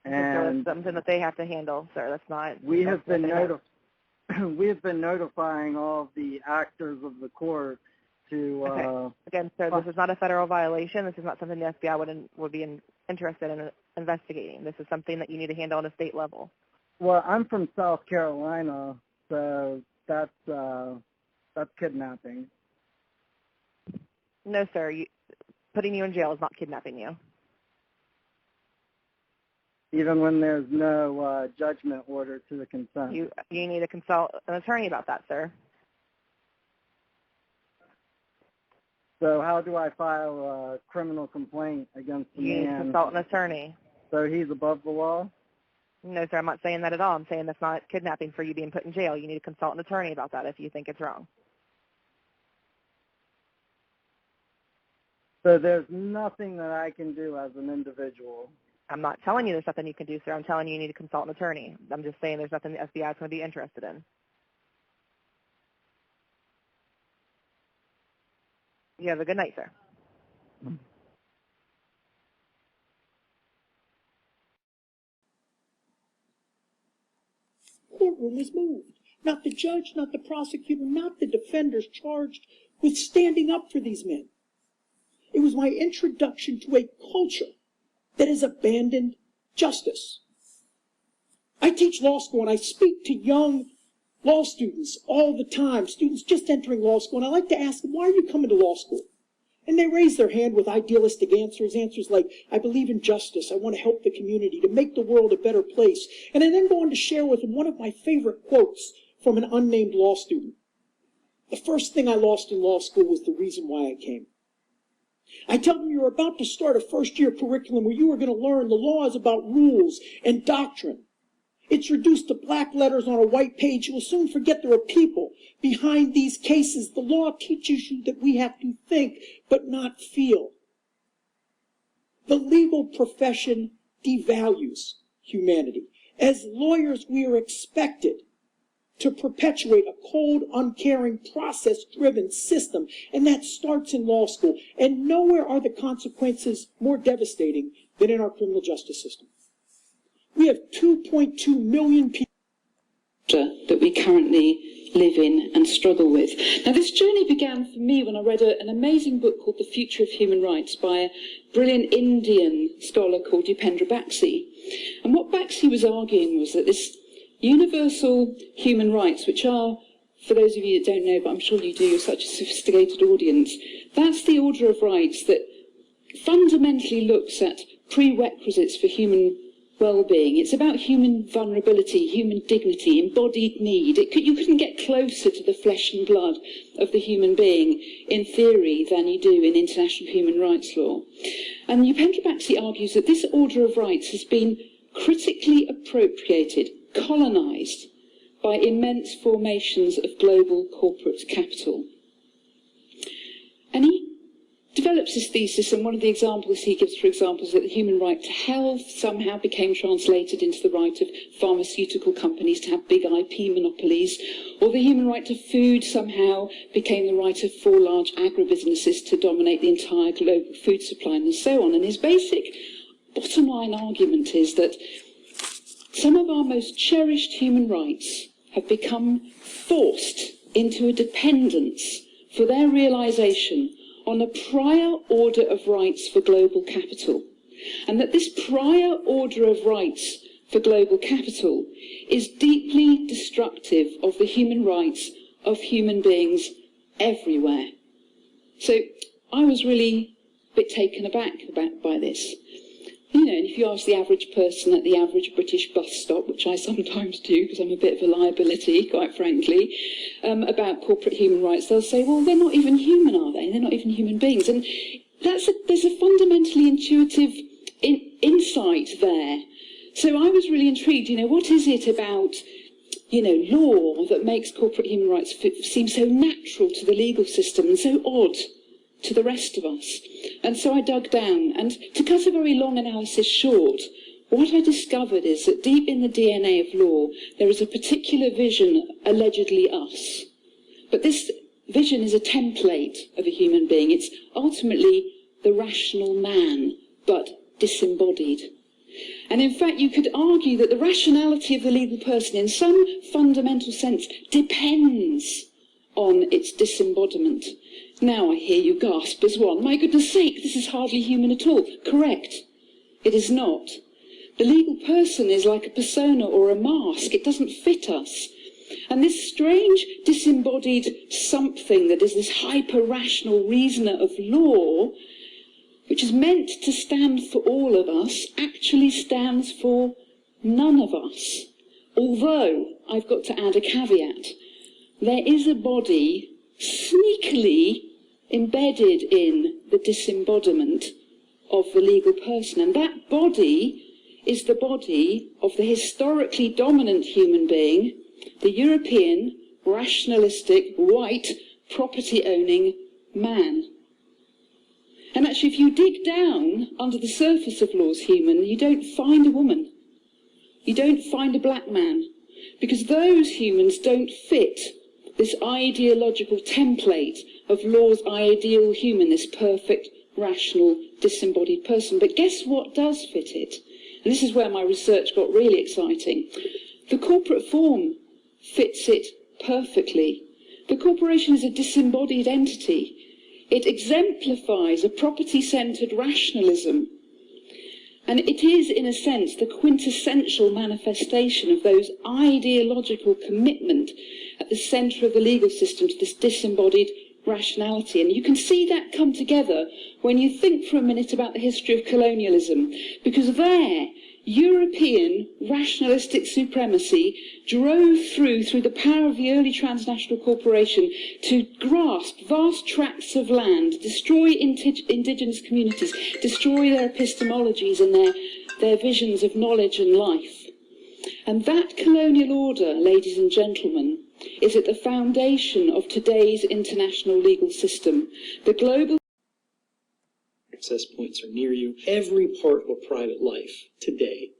And so it's something that they have to handle, sir. That's not. We have been notifying all of the actors of the court to. Okay. Again, sir, this is not a federal violation. This is not something the FBI would be interested in investigating. This is something that you need to handle on a state level. Well, I'm from South Carolina, so that's kidnapping. No, sir. Putting you in jail is not kidnapping you. Even when there's no judgment order to the consent. You need to consult an attorney about that, sir. So how do I file a criminal complaint against the man? You need to consult an attorney. So he's above the law? No, sir, I'm not saying that at all. I'm saying that's not kidnapping for you being put in jail. You need to consult an attorney about that if you think it's wrong. So there's nothing that I can do as an individual? I'm not telling you there's nothing you can do, sir. I'm telling you you need to consult an attorney. I'm just saying there's nothing the FBI is going to be interested in. You have a good night, sir. Courtroom is moved. Not the judge, not the prosecutor, not the defenders charged with standing up for these men. It was my introduction to a culture that has abandoned justice. I teach law school and I speak to young law students all the time, students just entering law school, and I like to ask them, why are you coming to law school? And they raise their hand with idealistic answers like, I believe in justice, I want to help the community, to make the world a better place. And I then go on to share with them one of my favorite quotes from an unnamed law student. The first thing I lost in law school was the reason why I came. I tell them, you're about to start a first-year curriculum where you are going to learn the law is about rules and doctrine. It's reduced to black letters on a white page. You will soon forget there are people behind these cases. The law teaches you that we have to think but not feel. The legal profession devalues humanity. As lawyers, we are expected to perpetuate a cold, uncaring, process-driven system, and that starts in law school. And nowhere are the consequences more devastating than in our criminal justice system. We have 2.2 million people that we currently live in and struggle with. Now, this journey began for me when I read an amazing book called The Future of Human Rights by a brilliant Indian scholar called Upendra Baxi. And what Baxi was arguing was that this universal human rights, which are, for those of you that don't know, but I'm sure you do, you're such a sophisticated audience, that's the order of rights that fundamentally looks at prerequisites for human well-being. It's about human vulnerability, human dignity, embodied need. You couldn't get closer to the flesh and blood of the human being, in theory, than you do in international human rights law. And Upendra Baxi argues that this order of rights has been critically appropriated, colonised, by immense formations of global corporate capital. And he develops his thesis, and one of the examples he gives, for example, is that the human right to health somehow became translated into the right of pharmaceutical companies to have big IP monopolies, or the human right to food somehow became the right of 4 large agribusinesses to dominate the entire global food supply, and so on. And his basic bottom line argument is that some of our most cherished human rights have become forced into a dependence for their realisation on a prior order of rights for global capital, and that this prior order of rights for global capital is deeply destructive of the human rights of human beings everywhere. So I was really a bit taken aback by this. You know, and if you ask the average person at the average British bus stop, which I sometimes do because I'm a bit of a liability, quite frankly, about corporate human rights, they'll say, well, they're not even human, are they? They're not even human beings. And there's a fundamentally intuitive insight there. So I was really intrigued, what is it about, law that makes corporate human rights seem so natural to the legal system and so odd to the rest of us? And so I dug down, and to cut a very long analysis short, what I discovered is that deep in the DNA of law there is a particular vision, allegedly us. But this vision is a template of a human being. It's ultimately the rational man, but disembodied. And in fact, you could argue that the rationality of the legal person in some fundamental sense depends on its disembodiment. Now I hear you gasp as one. My goodness sake, this is hardly human at all. Correct. It is not. The legal person is like a persona or a mask. It doesn't fit us. And this strange disembodied something that is this hyper-rational reasoner of law, which is meant to stand for all of us, actually stands for none of us. Although, I've got to add a caveat, there is a body sneakily embedded in the disembodiment of the legal person, and that body is the body of the historically dominant human being, the European, rationalistic, white, property-owning man. And actually, if you dig down under the surface of law's human, you don't find a woman. You don't find a black man, because those humans don't fit this ideological template of law's ideal human, this perfect, rational, disembodied person. But guess what does fit it? And this is where my research got really exciting. The corporate form fits it perfectly. The corporation is a disembodied entity. It exemplifies a property-centred rationalism. And it is, in a sense, the quintessential manifestation of those ideological commitment at the centre of the legal system to this disembodied rationality. And you can see that come together when you think for a minute about the history of colonialism, because there, European rationalistic supremacy drove through the power of the early transnational corporation to grasp vast tracts of land, destroy indigenous communities, destroy their epistemologies and their visions of knowledge and life. And that colonial order, ladies and gentlemen, is at the foundation of today's international legal system. The global access points are near you. Every part of private life today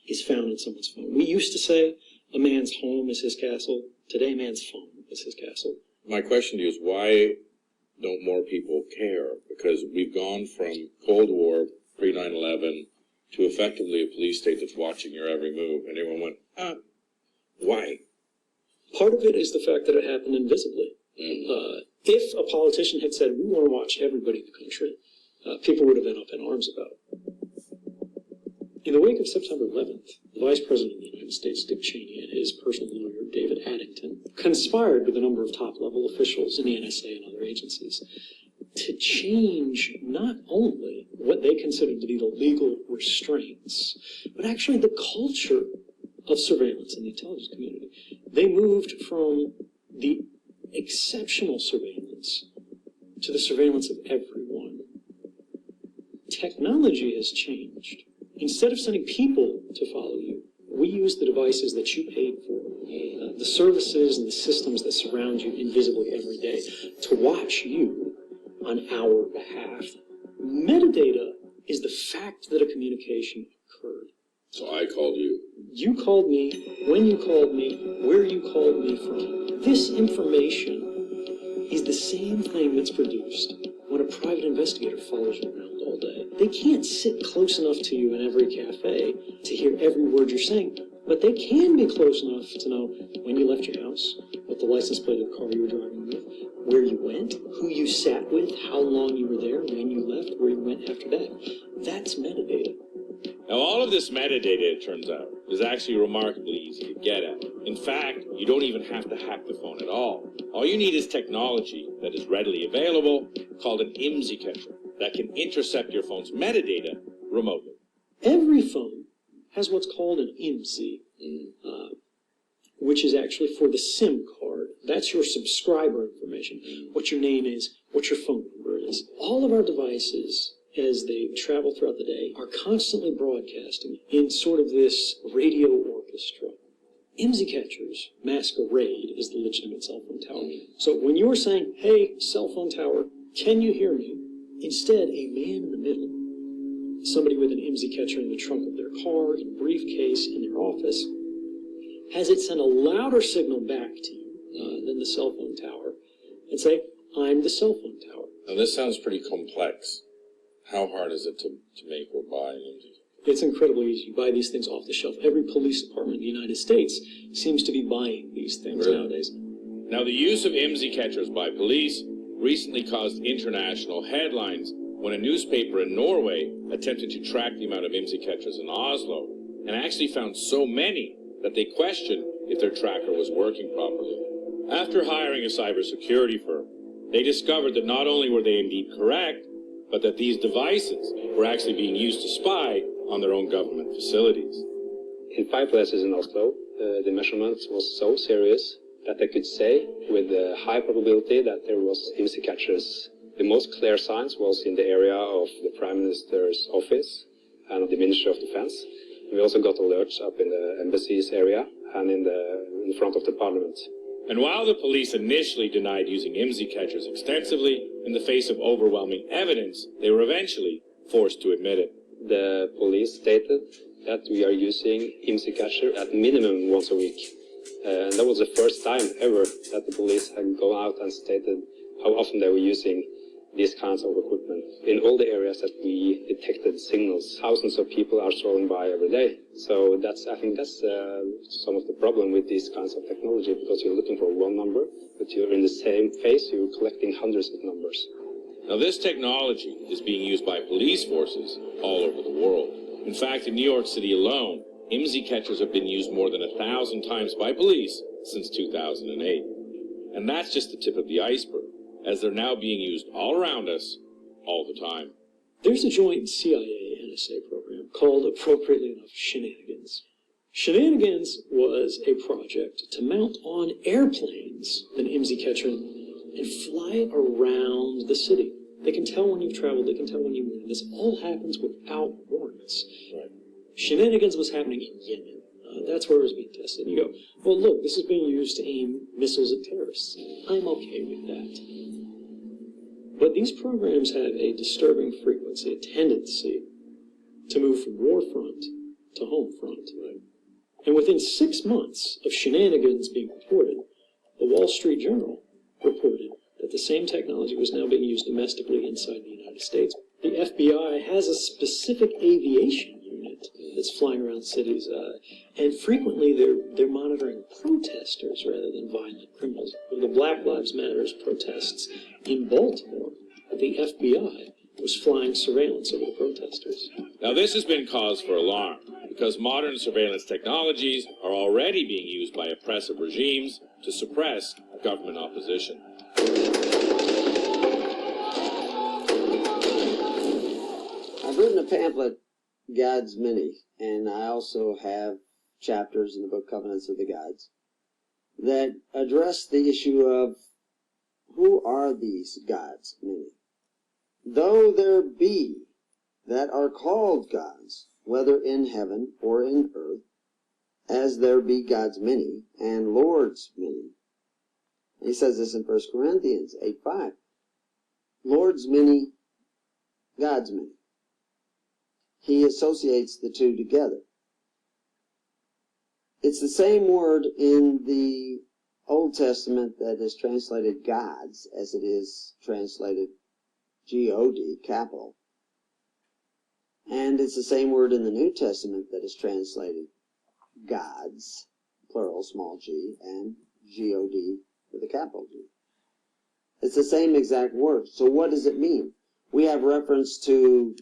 is found in someone's phone. We used to say a man's home is his castle. Today, a man's phone is his castle. My question to you is, why don't more people care? Because we've gone from Cold War, pre-9/11, to effectively a police state that's watching your every move. And everyone went, why? Part of it is the fact that it happened invisibly. If a politician had said, we want to watch everybody in the country, people would have been up in arms about it. In the wake of September 11th, the Vice President of the United States, Dick Cheney, and his personal lawyer, David Addington, conspired with a number of top-level officials in the NSA and other agencies to change not only what they considered to be the legal restraints, but actually the culture of surveillance in the intelligence community. They moved from the exceptional surveillance to the surveillance of everyone. Technology has changed. Instead of sending people to follow you, we use the devices that you paid for, the services and the systems that surround you invisibly every day, to watch you on our behalf. Metadata is the fact that a communication occurred. So I called you. You called me, when you called me, where you called me from. This information is the same thing that's produced when a private investigator follows you around all day. They can't sit close enough to you in every cafe to hear every word you're saying, but they can be close enough to know when you left your house, what the license plate of the car you were driving with, where you went, who you sat with, how long you were there, when you left, where you went after that. That's metadata. Now, all of this metadata, it turns out, is actually remarkably easy to get at. In fact, you don't even have to hack the phone at all. All you need is technology that is readily available, called an IMSI catcher, that can intercept your phone's metadata remotely. Every phone has what's called an IMSI, which is actually for the SIM card. That's your subscriber information, what your name is, what your phone number is. All of our devices, as they travel throughout the day, are constantly broadcasting in sort of this radio orchestra. IMSI catchers masquerade as the legitimate cell phone tower. So when you're saying, hey, cell phone tower, can you hear me? Instead, a man in the middle, somebody with an IMSI catcher in the trunk of their car, in a briefcase, in their office, has it send a louder signal back to you than the cell phone tower and say, I'm the cell phone tower. Now, this sounds pretty complex. How hard is it to make or buy an IMSI? It's incredibly easy. You buy these things off the shelf. Every police department in the United States seems to be buying these things nowadays. Now, the use of IMSI catchers by police recently caused international headlines when a newspaper in Norway attempted to track the amount of IMSI catchers in Oslo and actually found so many that they questioned if their tracker was working properly. After hiring a cybersecurity firm, they discovered that not only were they indeed correct, but that these devices were actually being used to spy on their own government facilities. In 5 places in Oslo, the measurement was so serious that they could say with a high probability that there was IMSI catchers. The most clear signs was in the area of the Prime Minister's office and of the Ministry of Defense. We also got alerts up in the embassy's area and in front of the Parliament. And while the police initially denied using IMSI catchers extensively, in the face of overwhelming evidence, they were eventually forced to admit it. The police stated that we are using IMSI catcher at minimum once a week. And that was the first time ever that the police had gone out and stated how often they were using these kinds of equipment. In all the areas that we detected signals, thousands of people are strolling by every day. So I think that's some of the problem with these kinds of technology, because you're looking for one number, but you're in the same phase, you're collecting hundreds of numbers. Now, this technology is being used by police forces all over the world. In fact, in New York City alone, IMSI catchers have been used more than 1,000 times by police since 2008. And that's just the tip of the iceberg, as they're now being used all around us, all the time. There's a joint CIA-NSA program called, appropriately enough, Shenanigans. Shenanigans was a project to mount on airplanes an IMSI catcher and fly around the city. They can tell when you've traveled, they can tell when you've moved. This all happens without warrants. Right. Shenanigans was happening in Yemen. That's where it was being tested. And you go, well, look, this is being used to aim missiles at terrorists. I'm okay with that. But these programs have a disturbing frequency, a tendency to move from war front to home front. Right? And within 6 months of Shenanigans being reported, the Wall Street Journal reported that the same technology was now being used domestically inside the United States. The FBI has a specific aviation unit that's flying around cities, and frequently they're monitoring protesters rather than violent criminals. The Black Lives Matter protests in Baltimore, the FBI was flying surveillance over the protesters. Now this has been cause for alarm, because modern surveillance technologies are already being used by oppressive regimes to suppress government opposition. I've written a pamphlet, God's Many, and I also have chapters in the book Covenants of the Gods that address the issue of who are these gods many. Though there be that are called gods, whether in heaven or in earth, as there be gods many and lords many. He says this in 1 Corinthians 8:5. Lords many, gods many. He associates the two together. It's the same word in the Old Testament that is translated gods as it is translated G-O-D, capital. And it's the same word in the New Testament that is translated gods, plural, small g, and G-O-D with a capital G. It's the same exact word. So what does it mean? We have reference to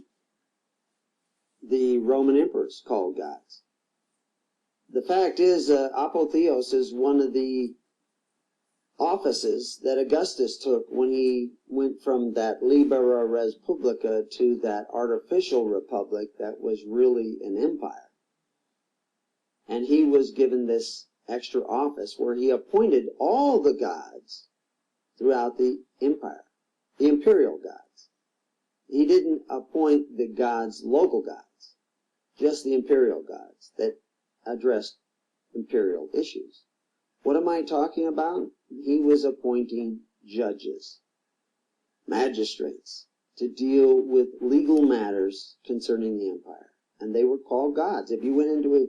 the Roman emperors called gods. The fact is, apotheos is one of the offices that Augustus took when he went from that Libera Respublica to that artificial republic that was really an empire. And he was given this extra office where he appointed all the gods throughout the empire, the imperial gods. He didn't appoint the gods, local gods, just the imperial gods that addressed imperial issues. What am I talking about? He was appointing judges, magistrates, to deal with legal matters concerning the empire. And they were called gods. If you went into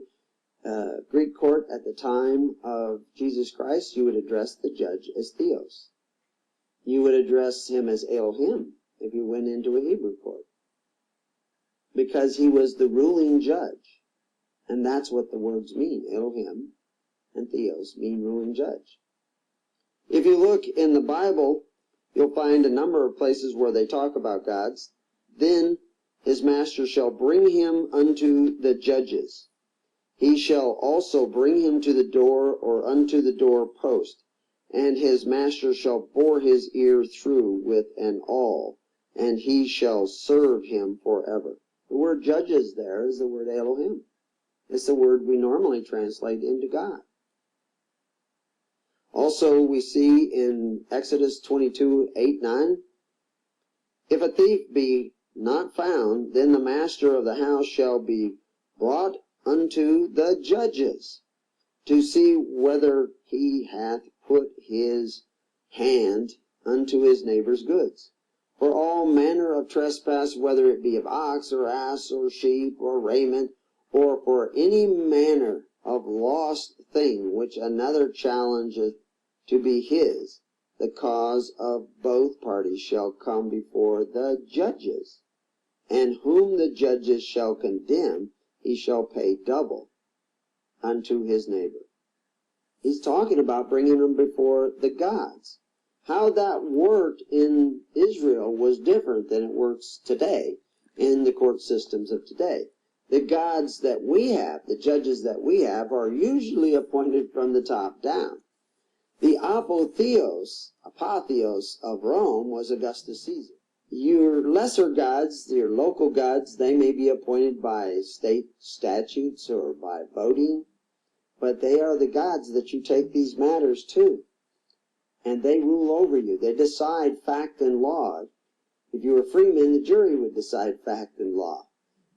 a Greek court at the time of Jesus Christ, you would address the judge as Theos. You would address him as Elohim if you went into a Hebrew court, because he was the ruling judge. And that's what the words mean. Elohim and Theos mean ruling judge. If you look in the Bible, you'll find a number of places where they talk about gods. Then his master shall bring him unto the judges. He shall also bring him to the door or unto the door post. And his master shall bore his ear through with an awl, and he shall serve him forever. The word judges there is the word Elohim. It's the word we normally translate into God. Also, we see in Exodus 22:8-9, if a thief be not found, then the master of the house shall be brought unto the judges, to see whether he hath put his hand unto his neighbor's goods. For all manner of trespass, whether it be of ox or ass or sheep or raiment, or for any manner of lost thing which another challengeth to be his, the cause of both parties shall come before the judges, and whom the judges shall condemn, he shall pay double unto his neighbor. He's talking about bringing them before the gods. How that worked in Israel was different than it works today in the court systems of today. The gods that we have, the judges that we have, are usually appointed from the top down. The apotheos of Rome was Augustus Caesar. Your lesser gods, your local gods, they may be appointed by state statutes or by voting, but they are the gods that you take these matters to. And they rule over you. They decide fact and law. If you were freeman, the jury would decide fact and law.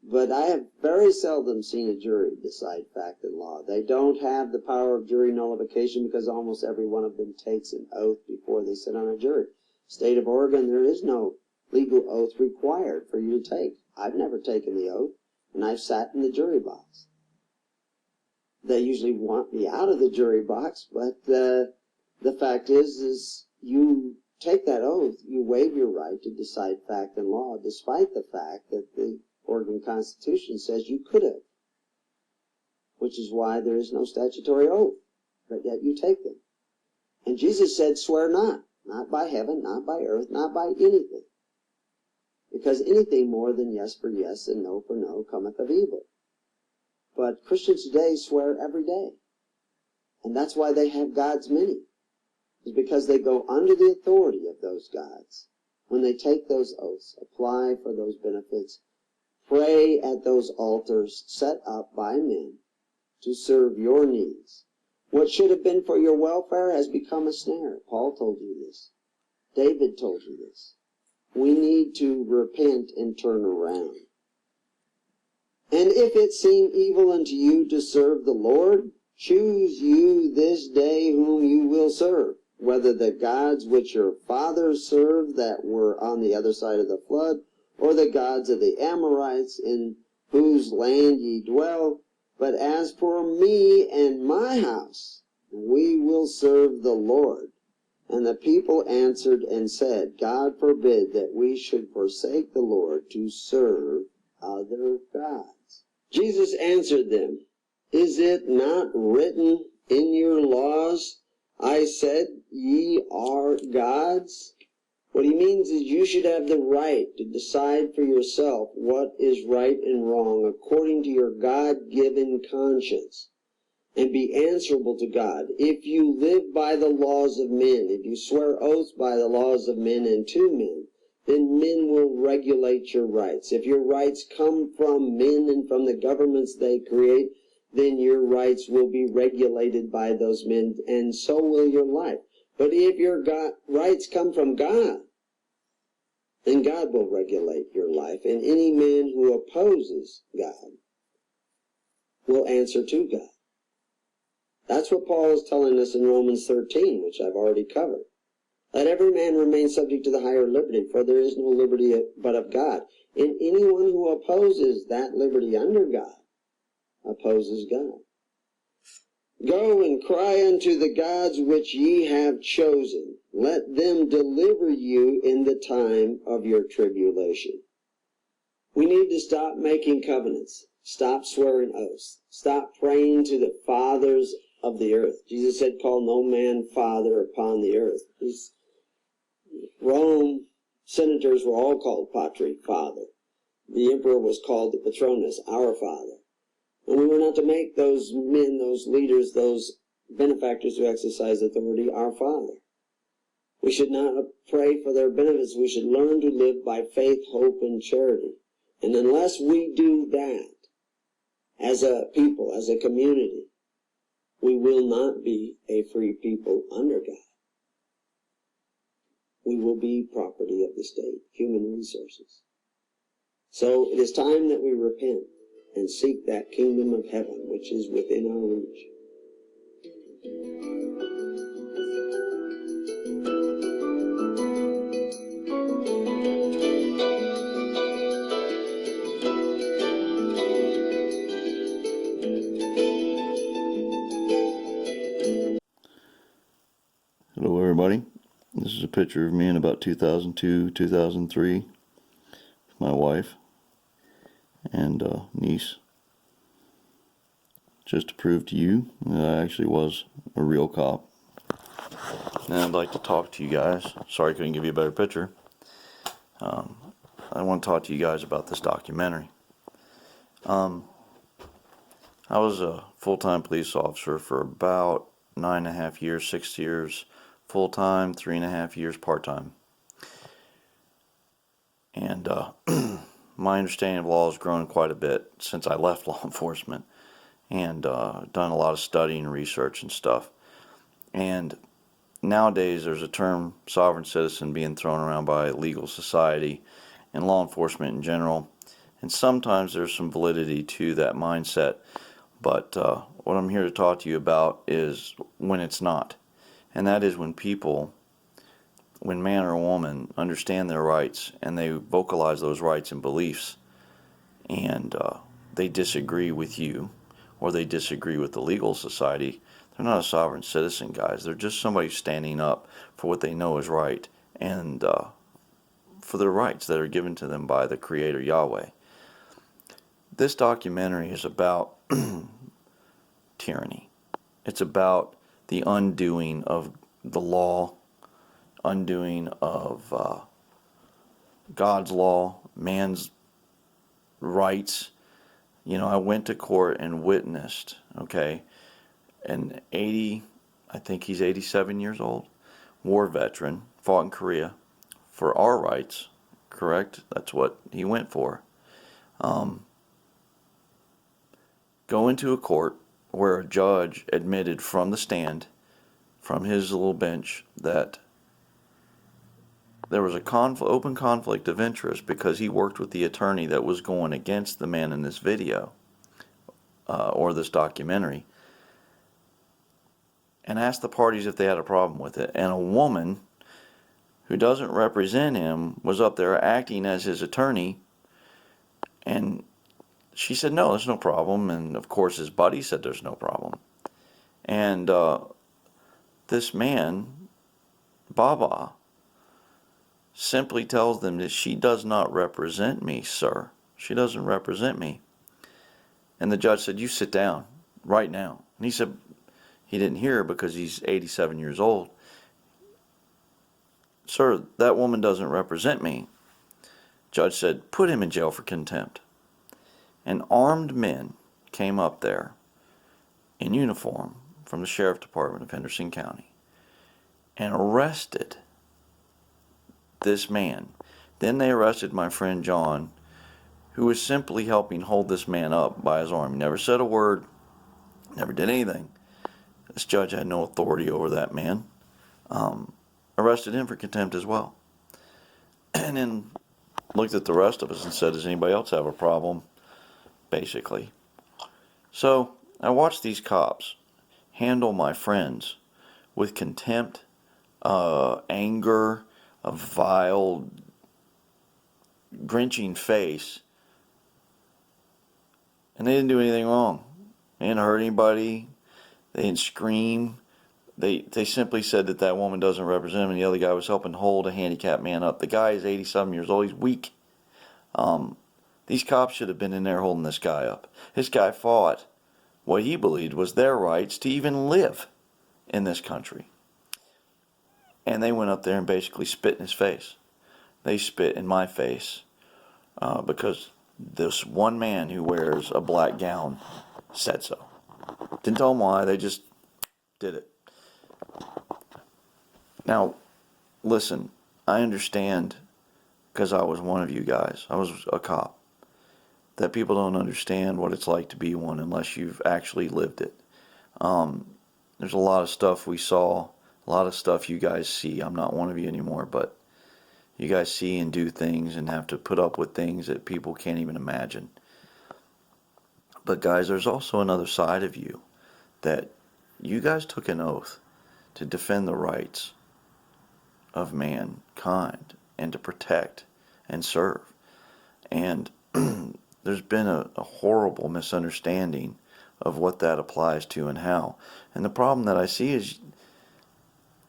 But I have very seldom seen a jury decide fact and law. They don't have the power of jury nullification because almost every one of them takes an oath before they sit on a jury. State of Oregon, there is no legal oath required for you to take. I've never taken the oath, and I've sat in the jury box. They usually want me out of the jury box, but the fact is you take that oath, you waive your right to decide fact and law, despite the fact that the Oregon Constitution says you could have which is why there is no statutory oath, but yet you take them. And Jesus said, swear not by heaven, not by earth, not by anything. Because anything more than yes for yes and no for no cometh of evil. But Christians today swear every day. And that's why they have gods many. Is because they go under the authority of those gods. When they take those oaths, apply for those benefits, pray at those altars set up by men to serve your needs. What should have been for your welfare has become a snare. Paul told you this. David told you this. We need to repent and turn around. And if it seem evil unto you to serve the Lord, choose you this day whom you will serve, whether the gods which your fathers served that were on the other side of the flood, or the gods of the Amorites in whose land ye dwell. But as for me and my house, we will serve the Lord. And the people answered and said, God forbid that we should forsake the Lord to serve other gods. Jesus answered them, Is it not written in your laws, I said, ye are gods? What he means is you should have the right to decide for yourself what is right and wrong according to your God-given conscience, and be answerable to God. If you live by the laws of men, if you swear oaths by the laws of men and to men, then men will regulate your rights. If your rights come from men and from the governments they create, then your rights will be regulated by those men, and so will your life. But if your rights come from God, then God will regulate your life, and any man who opposes God will answer to God. That's what Paul is telling us in Romans 13, which I've already covered. Let every man remain subject to the higher liberty, for there is no liberty but of God. And anyone who opposes that liberty under God opposes God. Go and cry unto the gods which ye have chosen. Let them deliver you in the time of your tribulation. We need to stop making covenants. Stop swearing oaths. Stop praying to the fathers of the earth. Jesus said, call no man father upon the earth. These Rome senators were all called patri, father. The emperor was called the patronus, our father. And we were not to make those men, those leaders, those benefactors who exercise authority, our Father. We should not pray for their benefits. We should learn to live by faith, hope, and charity. And unless we do that as a people, as a community, we will not be a free people under God. We will be property of the state, human resources. So it is time that we repent and seek that kingdom of heaven which is within our reach. Hello everybody. This is a picture of me in about 2002, 2003 with my wife and niece, just to prove to you that I actually was a real cop. And I'd like to talk to you guys. Sorry I couldn't give you a better picture. I want to talk to you guys about this documentary. I was a full-time police officer for about 9.5 years, 6 years full-time, 3.5 years part-time. And my understanding of law has grown quite a bit since I left law enforcement, and done a lot of studying and research and stuff. And nowadays there's a term, sovereign citizen, being thrown around by legal society and law enforcement in general, and sometimes there's some validity to that mindset, but what I'm here to talk to you about is when it's not. And that is when people, when man or woman, understand their rights and they vocalize those rights and beliefs, and they disagree with you or they disagree with the legal society, they're not a sovereign citizen, guys. They're just somebody standing up for what they know is right and for their rights that are given to them by the Creator Yahweh. This documentary is about tyranny. It's about the undoing of the law, undoing of God's law, man's rights. You know, I went to court and witnessed, okay, an I think he's 87 years old, war veteran, fought in Korea for our rights, correct? That's what he went for. Go into a court where a judge admitted from the stand, from his little bench, that there was a open conflict of interest because he worked with the attorney that was going against the man in this video or this documentary, and asked the parties if they had a problem with it. And a woman who doesn't represent him was up there acting as his attorney, and she said, no, there's no problem. And of course his buddy said there's no problem. And this man, Baba, simply tells them that she does not represent me, sir. She doesn't represent me. And the judge said, you sit down right now. And he said he didn't hear her because he's 87 years old. Sir, that woman doesn't represent me. Judge said, put him in jail for contempt. And armed men came up there in uniform from the Sheriff Department of Henderson County and arrested this man. Then they arrested my friend John, who was simply helping hold this man up by his arm. He never said a word, never did anything. This judge had no authority over that man. Arrested him for contempt as well. And then looked at the rest of us and said, does anybody else have a problem? Basically. So I watched these cops handle my friends with contempt, anger, a vile, grinching face, and they didn't do anything wrong. They didn't hurt anybody. They didn't scream. They simply said that that woman doesn't represent him, and the other guy was helping hold a handicapped man up. The guy is 87 years old. He's weak. These cops should have been in there holding this guy up. This guy fought what he believed was their rights to even live in this country. And they went up there and basically spit in his face. They spit in my face because this one man who wears a black gown said so. Didn't tell them why, they just did it. Now, listen, I understand, because I was one of you guys, I was a cop, that people don't understand what it's like to be one unless you've actually lived it. There's a lot of stuff we saw, a lot of stuff you guys see. I'm not one of you anymore, but you guys see and do things and have to put up with things that people can't even imagine. But guys, there's also another side of you that you guys took an oath to defend the rights of mankind and to protect and serve. And there's been a horrible misunderstanding of what that applies to and how. And the problem that I see is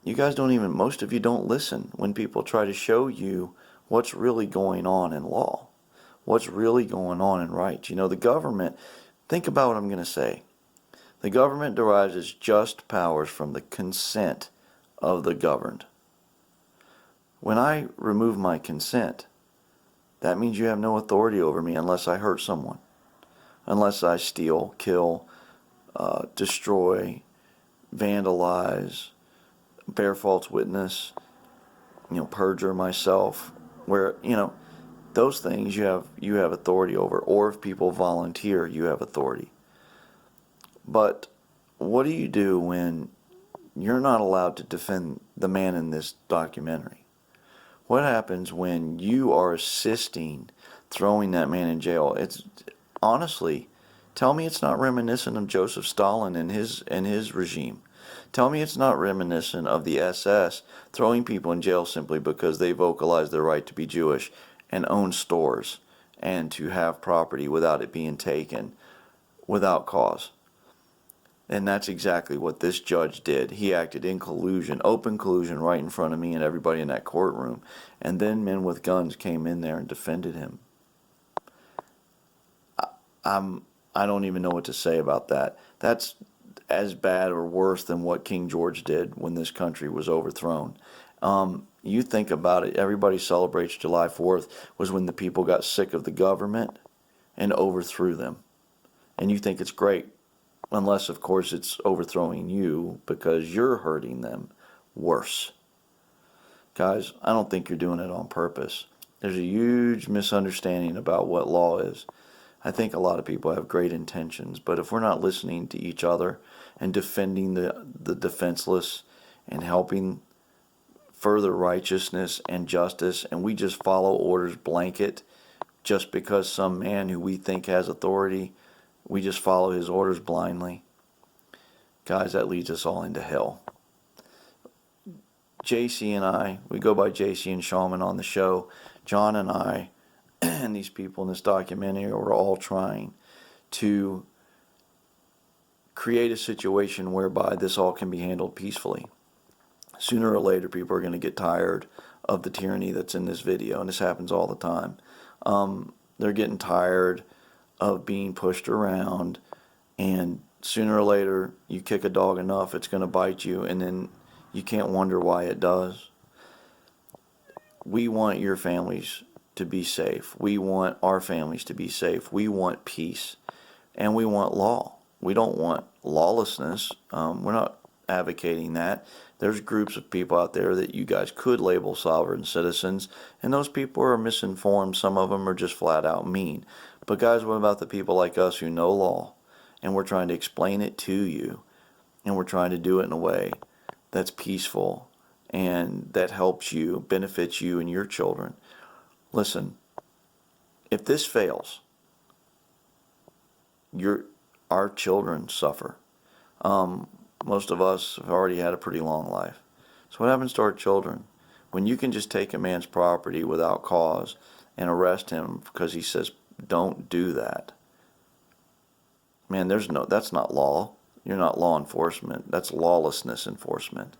you guys don't even, most of you don't listen when people try to show you what's really going on in law, what's really going on in rights. You know, the government, think about what I'm going to say. The government derives its just powers from the consent of the governed. When I remove my consent, that means you have no authority over me unless I hurt someone, unless I steal, kill, destroy, vandalize, bear false witness, perjure myself, where, those things you have authority over, or if people volunteer, you have authority. But what do you do when you're not allowed to defend the man in this documentary? What happens when you are assisting throwing that man in jail? It's honestly, tell me it's not reminiscent of Joseph Stalin and his regime. Tell me it's not reminiscent of the SS throwing people in jail simply because they vocalized their right to be Jewish and own stores and to have property without it being taken without cause. And that's exactly what this judge did. He acted in collusion, open collusion, right in front of me and everybody in that courtroom. And then men with guns came in there and defended him. I don't even know what to say about that. That's as bad or worse than what King George did when this country was overthrown. You think about it, everybody celebrates July 4th was when the people got sick of the government and overthrew them. And you think it's great, unless, of course, it's overthrowing you because you're hurting them worse. Guys, I don't think you're doing it on purpose. There's a huge misunderstanding about what law is. I think a lot of people have great intentions, but if we're not listening to each other and defending the defenseless and helping further righteousness and justice, and we just follow orders blanket just because some man who we think has authority, we just follow his orders blindly, guys, that leads us all into hell. JC and I, we go by JC and Shawman on the show. John and I and these people in this documentary are all trying to create a situation whereby this all can be handled peacefully. Sooner or later, people are going to get tired of the tyranny that's in this video, and this happens all the time. They're getting tired of being pushed around, and sooner or later, you kick a dog enough, it's going to bite you, and then you can't wonder why it does. We want your families to be safe. We want our families to be safe. We want peace, and we want law. We don't want lawlessness. We're not advocating that. There's groups of people out there that you guys could label sovereign citizens, and those people are misinformed. Some of them are just flat out mean. But guys, what about the people like us who know law, and we're trying to explain it to you, and we're trying to do it in a way that's peaceful and that helps you, benefits you and your children? Listen, if this fails, our children suffer. Most of us have already had a pretty long life. So what happens to our children? When you can just take a man's property without cause and arrest him because he says, don't do that. Man, that's not law. You're not law enforcement. That's lawlessness enforcement.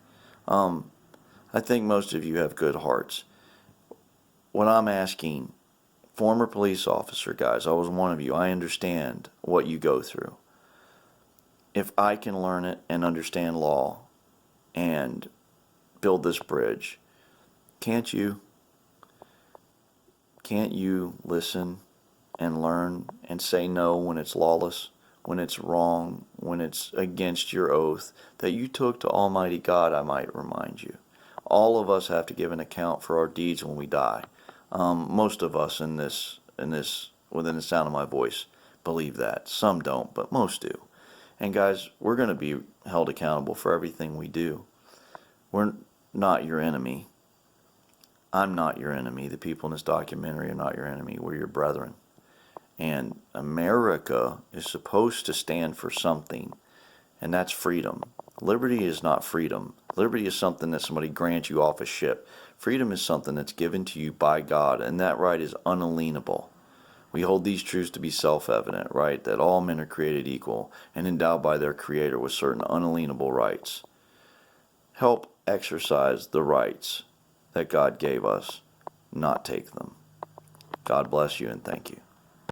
I think most of you have good hearts. What I'm asking, former police officer, guys, I was one of you. I understand what you go through. If I can learn it and understand law and build this bridge, can't you? Can't you listen and learn and say no when it's lawless, when it's wrong, when it's against your oath that you took to Almighty God, I might remind you. All of us have to give an account for our deeds when we die. Most of us in this, within the sound of my voice, believe that. Some don't, but most do. And guys, we're going to be held accountable for everything we do. We're not your enemy. I'm not your enemy. The people in this documentary are not your enemy. We're your brethren. And America is supposed to stand for something, and that's freedom. Liberty is not freedom. Liberty is something that somebody grants you off a ship. Freedom is something that's given to you by God, and that right is unalienable. We hold these truths to be self-evident, right? That all men are created equal and endowed by their Creator with certain unalienable rights. Help exercise the rights that God gave us, not take them. God bless you and thank you.